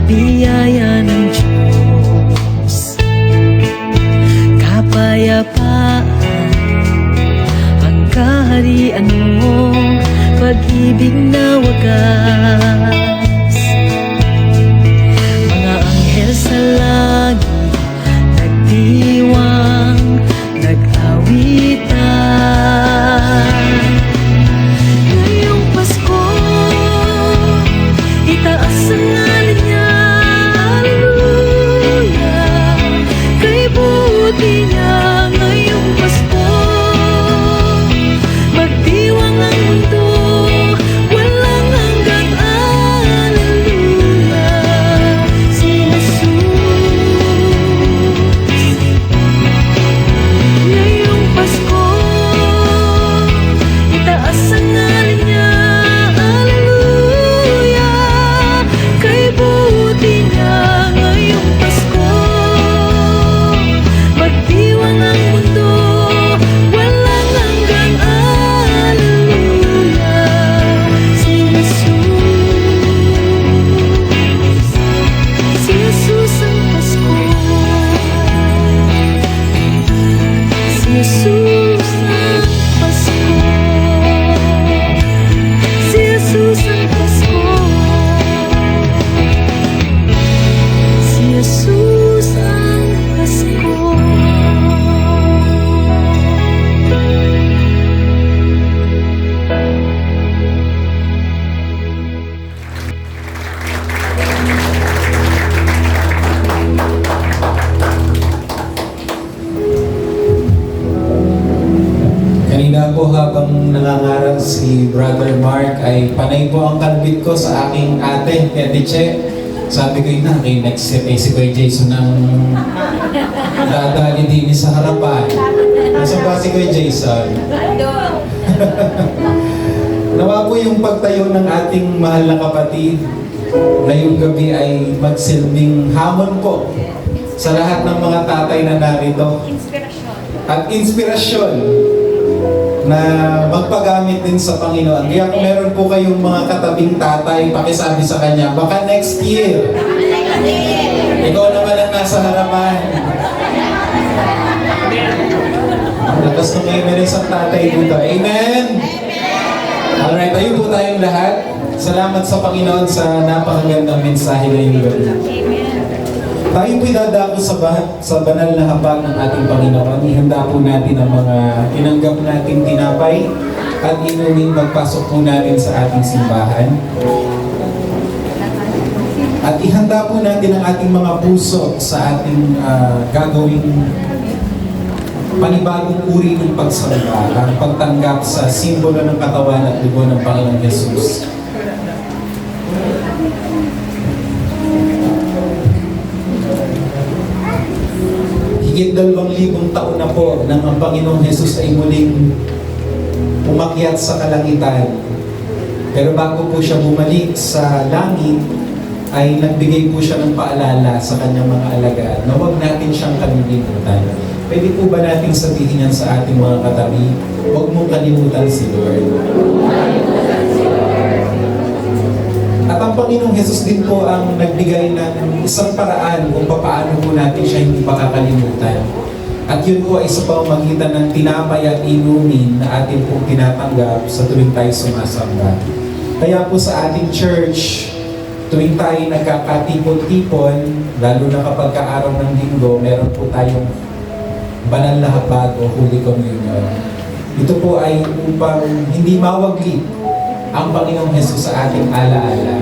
Biyaya ng Diyos, kapayapaan ang kaharian mo, pag-ibig na wagas. Mga anghel sa langit, nagdiwang, nag-awitan. Ngayong Pasko, itaas ang ngalan niya, buti niya ngayong Pasko, magdiwang ang mundo, walang hanggang Jesus ang Pasko. Si Jesus ang Pasko. Si Jesus ang Pasko. Kanina po habang nangangaral si Brother Mark ay panay po ang kalbit ko sa aking ate, Ate Che. Sabi ko na, kay next step si Kuya Jason ang dadali din sa harapan. Nasa ba si Kuya Jason? Nawa po yung pagtayo ng ating mahal na kapatid ngayong gabi ay magsilbing hamon po sa lahat ng mga tatay na narito. At inspirasyon na magpagamit din sa Panginoon. Kaya kung meron po kayong mga katabing tatay, pakisabi sa kanya, baka next year. Ikaw naman ang nasa harapan. Lakas nung ngayon meron isang tatay dito. Amen? Alright, tayo po tayong lahat. Salamat sa Panginoon sa napakagandang mensahe ngayong gabi. Tayo po'y dadako sa banal na habag ng ating Panginoon. Ihanda po natin ang mga tinanggap nating tinapay at inumin magpasok po natin sa ating simbahan. At ihanda po natin ang ating mga puso sa ating gagawing panibagong uri ng pagsamba, ang pagtanggap sa simbolo ng katawan at dugo ng Panginoong Jesus. Higit 2,000 taon na po nang ang Panginoong Jesus ay muling umakyat sa kalangitan. Pero bago po siya bumalik sa langit, ay nagbigay po siya ng paalala sa kanyang mga alagad na huwag natin siyang kalilimutan. Pwede po ba nating sabihin yan sa ating mga katabi? Huwag mong kalimutan si Lord. At ang Panginoong Jesus din po ang nagbigay ng isang paraan kung paano po natin siya hindi makakalimutan. At yun po ay sa pamamagitan ng tinapay at inumin na atin pong tinatanggap sa tuwing tayo sumasamba. Kaya po sa ating church, tuwing tayo nagkakatipon-tipon, lalo na kapag araw ng linggo, meron po tayong banal na habag o Holy Communion. Ito po ay upang hindi mawaglit ang Panginoong Jesus sa ating alaala.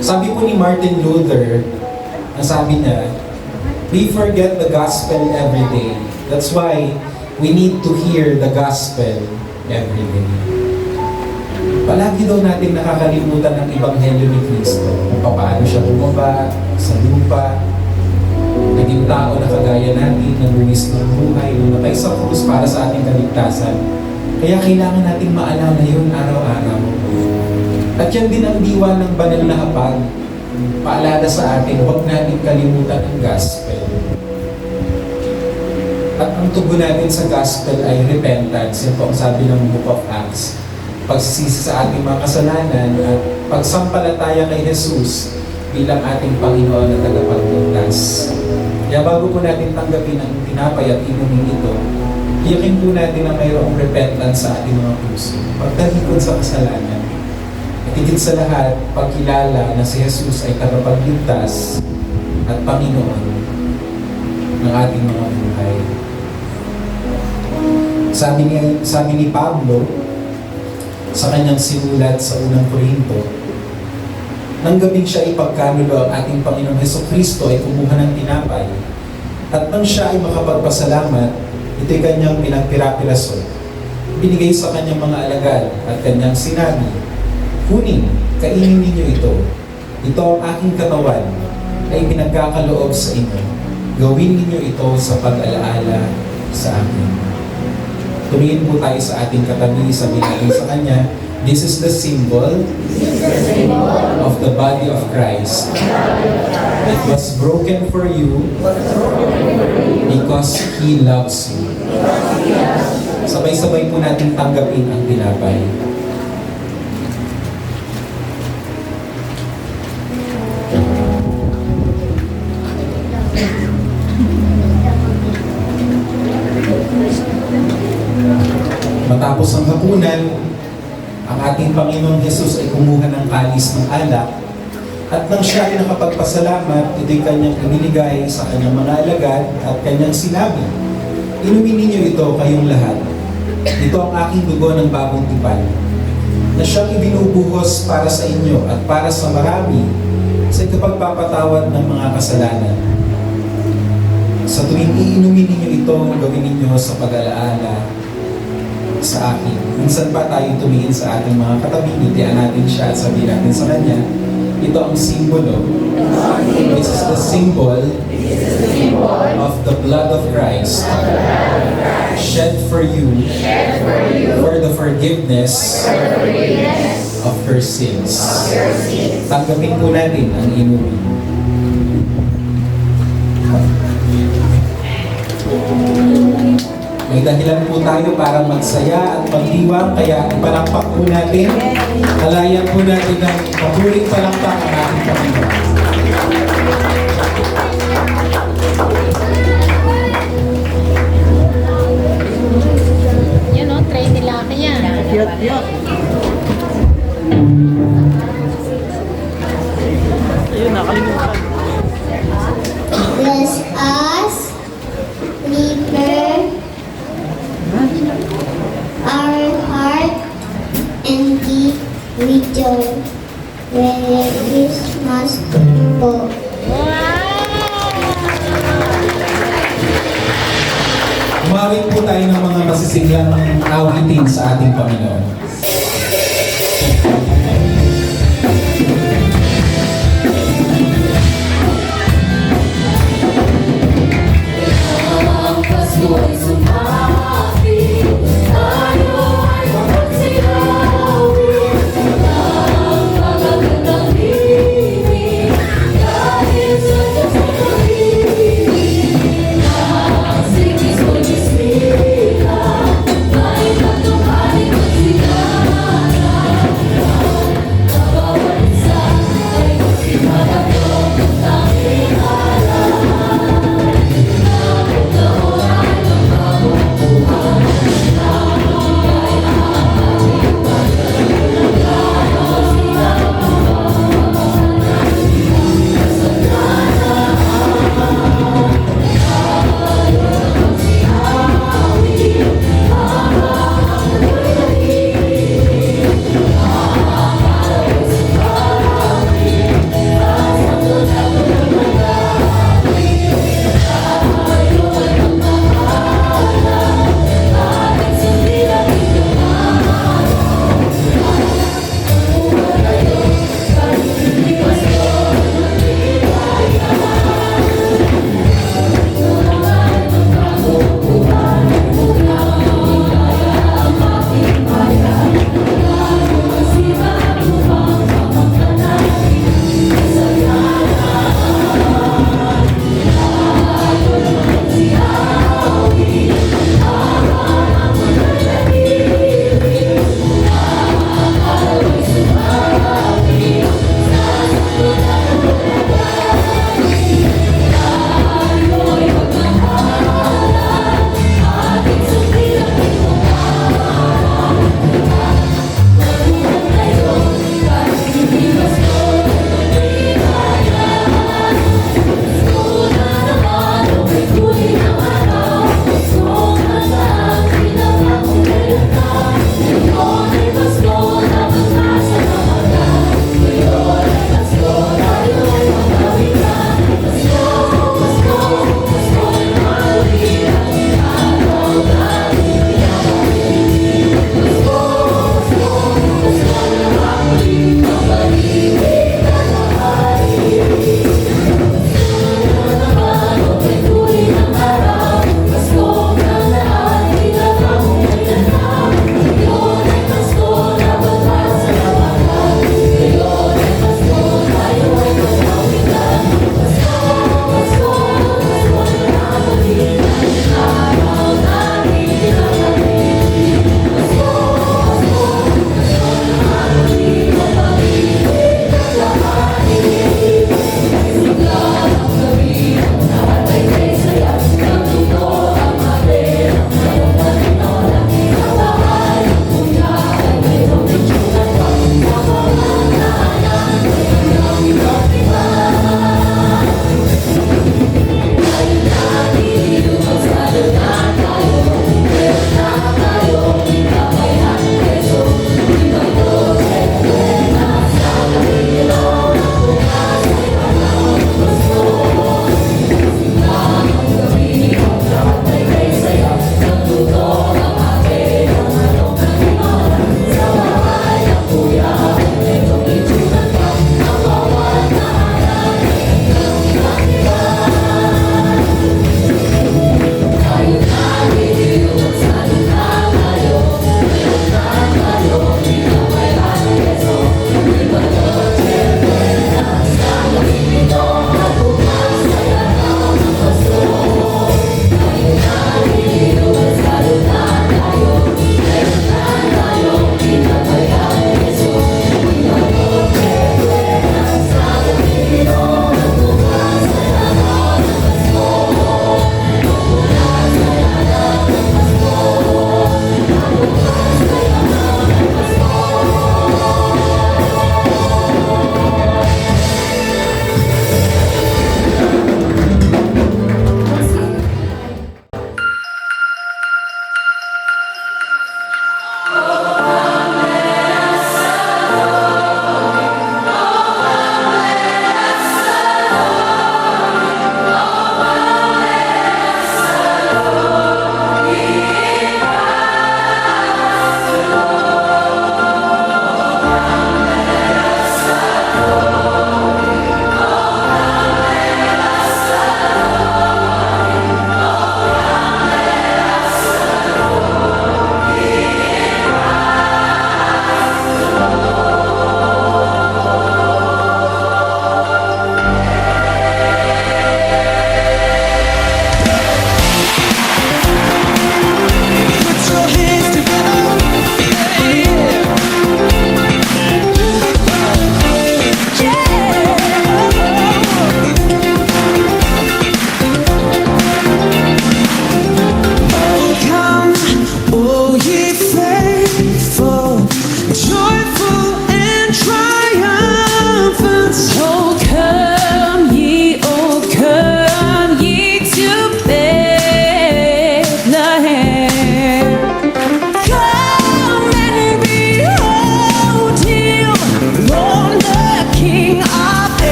Sabi po ni Martin Luther, ang sabi niya, we forget the gospel every day. That's why we need to hear the gospel every day. Palagi daw natin nakakalimutan ang Ebanghelyo ni Kristo. Kung paano siya bumaba sa lupa, naging tao na kagaya natin, nagbuwis ng buhay, lumatay sa krus para sa ating kaligtasan. Kaya kailangan nating maalala yun araw-araw. At yan din ang diwa ng banal na habag. Paalala sa atin, huwag natin kalimutan ang gospel. At ang tugon natin sa gospel ay repentance. Yan po ang sabi ng Book of Acts. Pagsisisi sa ating mga kasalanan at pagsampalataya kay Jesus bilang ating Panginoon at tagapagligtas. Kaya bago po natin tanggapin ang tinapay at inumin ito, tiyakin po natin na mayroong repentance sa ating mga puso. Pagtalikod sa kasalanan. At higit sa lahat, pagkilala na si Jesus ay tagapagligtas at Panginoon ng ating mga buhay. Sabi ni Pablo sa kanyang sinulat sa unang Korinto, nang gabing siya ay pagkanulo ang ating Panginoong Hesukristo ay kumuha ng tinapay. At nang siya ay makapagpasalamat, ito'y kanyang pinagpirapiraso. Binigay sa kanyang mga alagad at kanyang sinabi, kunin, kainin ninyo ito. Ito ang aking katawan ay pinagkakaloob sa inyo. Gawin ninyo ito sa pag-alaala sa akin. Tumingin po tayo sa ating katabi, sabihin natin sa kanya, this is the symbol of the body of Christ. It was broken for you because He loves you. Sabay-sabay po natin tanggapin ang tinapay. Matapos ang hapunan, ang ating Panginoong Jesus ay kumuha ng kalis ng alak at nang siya ay nakapagpasalamat, ito'y kanyang iniligay sa kanyang mga alagad at kanyang sinabi, "Inumin ninyo ito kayong lahat. Ito ang aking dugo ng bagong tipan, na siyang ibinubuhos para sa inyo at para sa marami sa ikapagpapatawad ng mga kasalanan. Sa tuwing iinumin ninyo ito, gawin ninyo sa pag-alaala sa akin." Minsan pa tayo tumingin sa ating mga katabi, ngitian natin siya at sabihin natin sa kanya, ito ang simbolo. This is the symbol of the blood of Christ shed for you for the forgiveness of her sins. Tanggapin po natin ang inumin. May dahilan po tayo para magsaya at magdiwang, kaya ipalakpak po natin, halayan po natin ng mabuling palakpak ang ating Panginoon. Yun o, try nila ka yan. Bless us, prepare our heart, and give we joy. Merry Christmas po. Umawit po tayo ng mga masisiglang awitin sa ating Panginoon.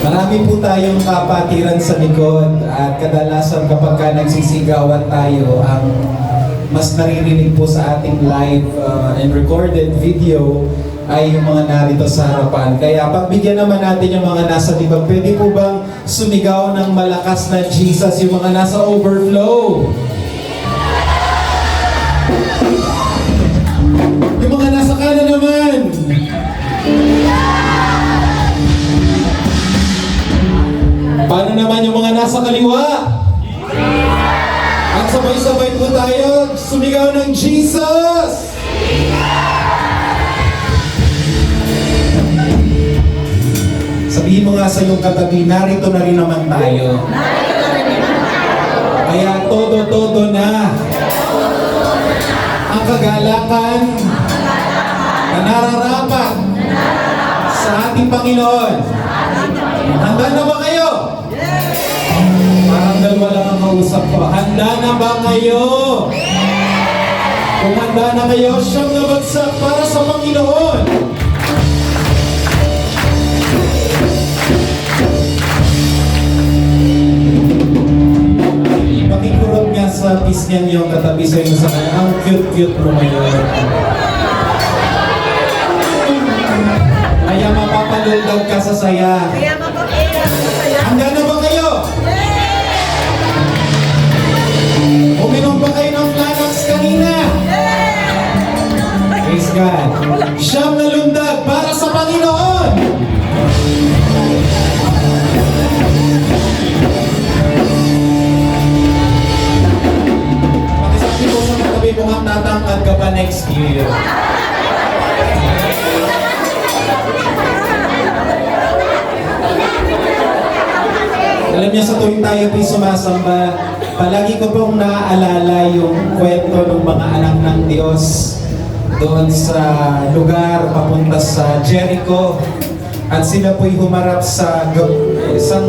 Marami po tayong kapatiran sa likod at kadalasan kapag ka nagsisigawan tayo, ang mas naririnig po sa ating live and recorded video ay yung mga narito sa harapan. Kaya pagbigyan naman natin yung mga nasa likod. Pwede po bang sumigaw ng malakas na Jesus yung mga nasa overflow? Yung mga nasa kanan naman. Paano naman yung mga nasa kaliwa? At sabay-sabay po tayo sumigaw ng Jesus! Sabihin mo nga sa iyong katabi, narito na rin naman tayo. Kaya todo-todo na ang kagalakan na nararapat sa ating Panginoon. Handa na ba kayo? Parang dalawa lang ang kausap ko. Handa na ba kayo? Kung handa na kayo, siyang nabagsak para sa Panginoon. Pakikurot nga sa pisngan yung katabi sa inyo sa kanya. Ang cute-cute mo ngayon. Kaya mapapaluldag ka sa saya. Handa na ba kayo? Uminom ba kayo ng Klanax kanina? Praise God. Siyam na lundag para sa Panginoon. Pakisabi ko sa katabi mo ang tatangkad ka pa next year. Alam niyo, sa tuwing tayo po'y sumasamba, palagi ko pong naaalala yung kwento ng mga anak ng Diyos doon sa lugar papunta sa Jericho. At sila po'y humarap sa isang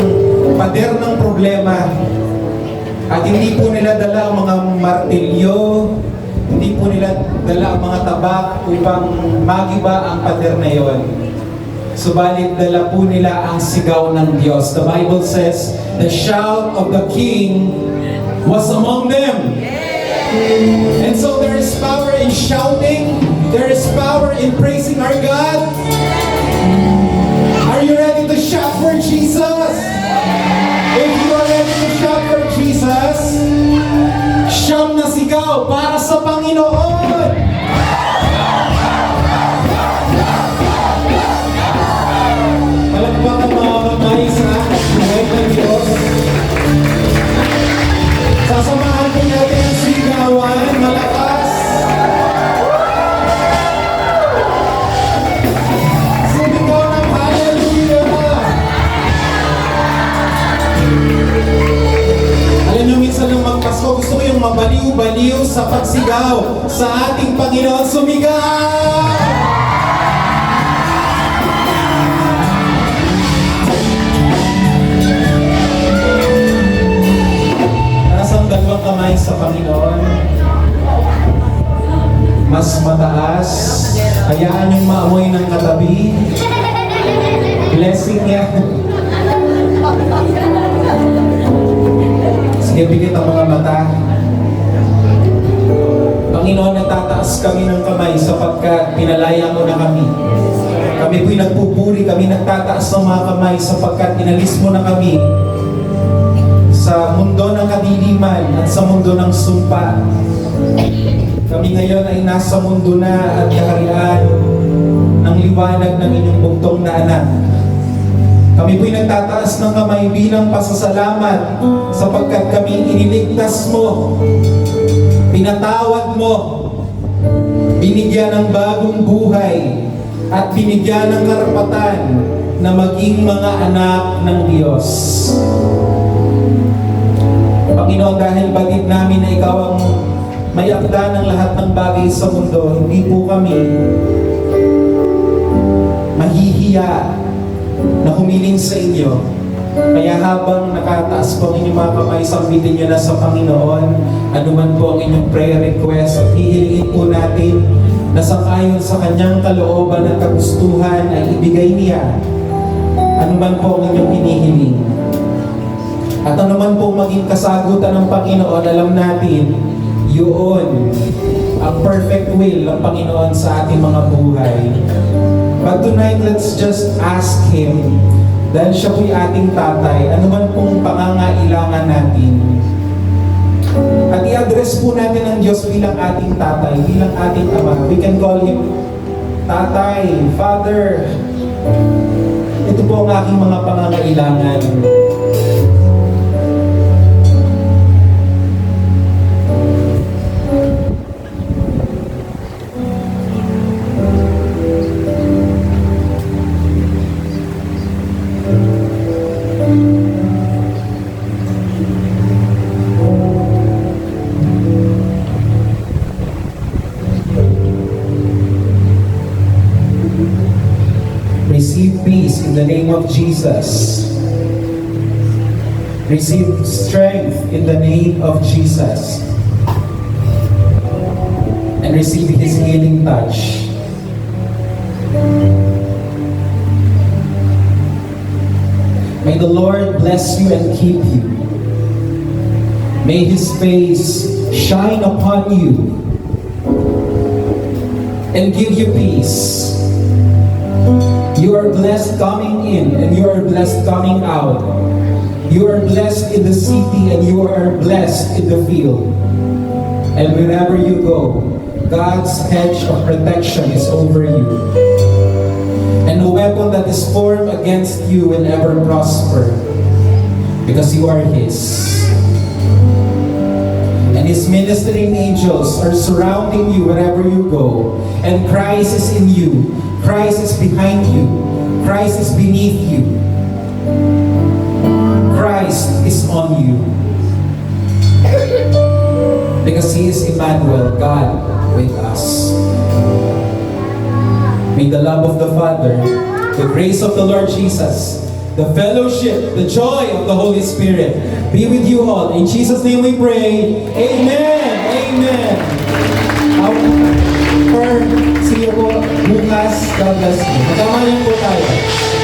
pader ng problema. At hindi po nila dala ang mga martilyo, hindi po nila dala ang mga tabak upang magiba ang pader na yon. Subalit dala po nila ang sigaw ng Diyos. The Bible says, the shout of the King was among them. And so there is power in shouting. There is power in praising our God. Are you ready to shout for Jesus? If you are ready to shout for Jesus, siyam na sigaw para sa Panginoon. Palagpakan mga kamay sa buhay ng Diyos. Sasamahan po natin ang sigawan, malakas. Sumigaw ng hallelujah. Alam niyo, minsan nung magpasko, gusto ko yung mabaliw-baliw sa pagsigaw sa ating Panginoon. Sumigaw! Dalawang kamay sa Panginoon, mas mataas. Hayaan yung maamoy ng katabi. Blessing yan. Sige, bigit ang mga mata. Panginoon, nagtataas kami ng kamay sapagkat pinalaya mo na kami. Kami po'y nagpupuri, kami nagtataas ng mga kamay sapagkat inalis mo na kami sa mundo ng kadiliman at sa mundo ng sumpa. Kami ngayon ay nasa mundo na at kaharian ng liwanag ng inyong bugtong na anak. Kami po'y nagtataas ng kamay bilang pasasalamat sapagkat kami iniligtas mo, pinatawad mo, binigyan ng bagong buhay at binigyan ng karapatan na maging mga anak ng Diyos. Panginoon, dahil batid namin na Ikaw ang may akda ng lahat ng bagay sa mundo, hindi po kami mahihiya na humiling sa inyo. Kaya habang nakataas po ang inyong mga kamay, sambitin nyo na sa Panginoon, anuman po ang inyong prayer request, at hihilingin po natin na sangayon sa Kanyang kalooban at kagustuhan ay ibigay niya Ano man po ang inyong hinihiling. At ano man po maging kasagutan ng Panginoon, alam natin, yun ang perfect will ng Panginoon sa ating mga buhay. But tonight, let's just ask Him, dahil siya po'y ating tatay, ano man pong pangangailangan natin. At i-address po natin ang Diyos bilang ating tatay, bilang ating ama. We can call Him Tatay, Father. Ito po ang aking mga pangangailangan. Receive peace in the name of Jesus. Receive strength in the name of Jesus. And receive His healing touch. May the Lord bless you and keep you. May His face shine upon you and give you peace. You are blessed coming in and you are blessed coming out. You are blessed in the city and you are blessed in the field. And wherever you go, God's hedge of protection is over you. And no weapon that is formed against you will ever prosper, because you are His. And His ministering angels are surrounding you wherever you go. And Christ is in you. Christ is behind you. Christ is beneath you. Christ is on you. Because He is Emmanuel, God with us. May the love of the Father, the grace of the Lord Jesus, the fellowship, the joy of the Holy Spirit be with you all. In Jesus' name we pray. Amen. Amen. See you po bukas. God bless you. Magkamayan po tayo.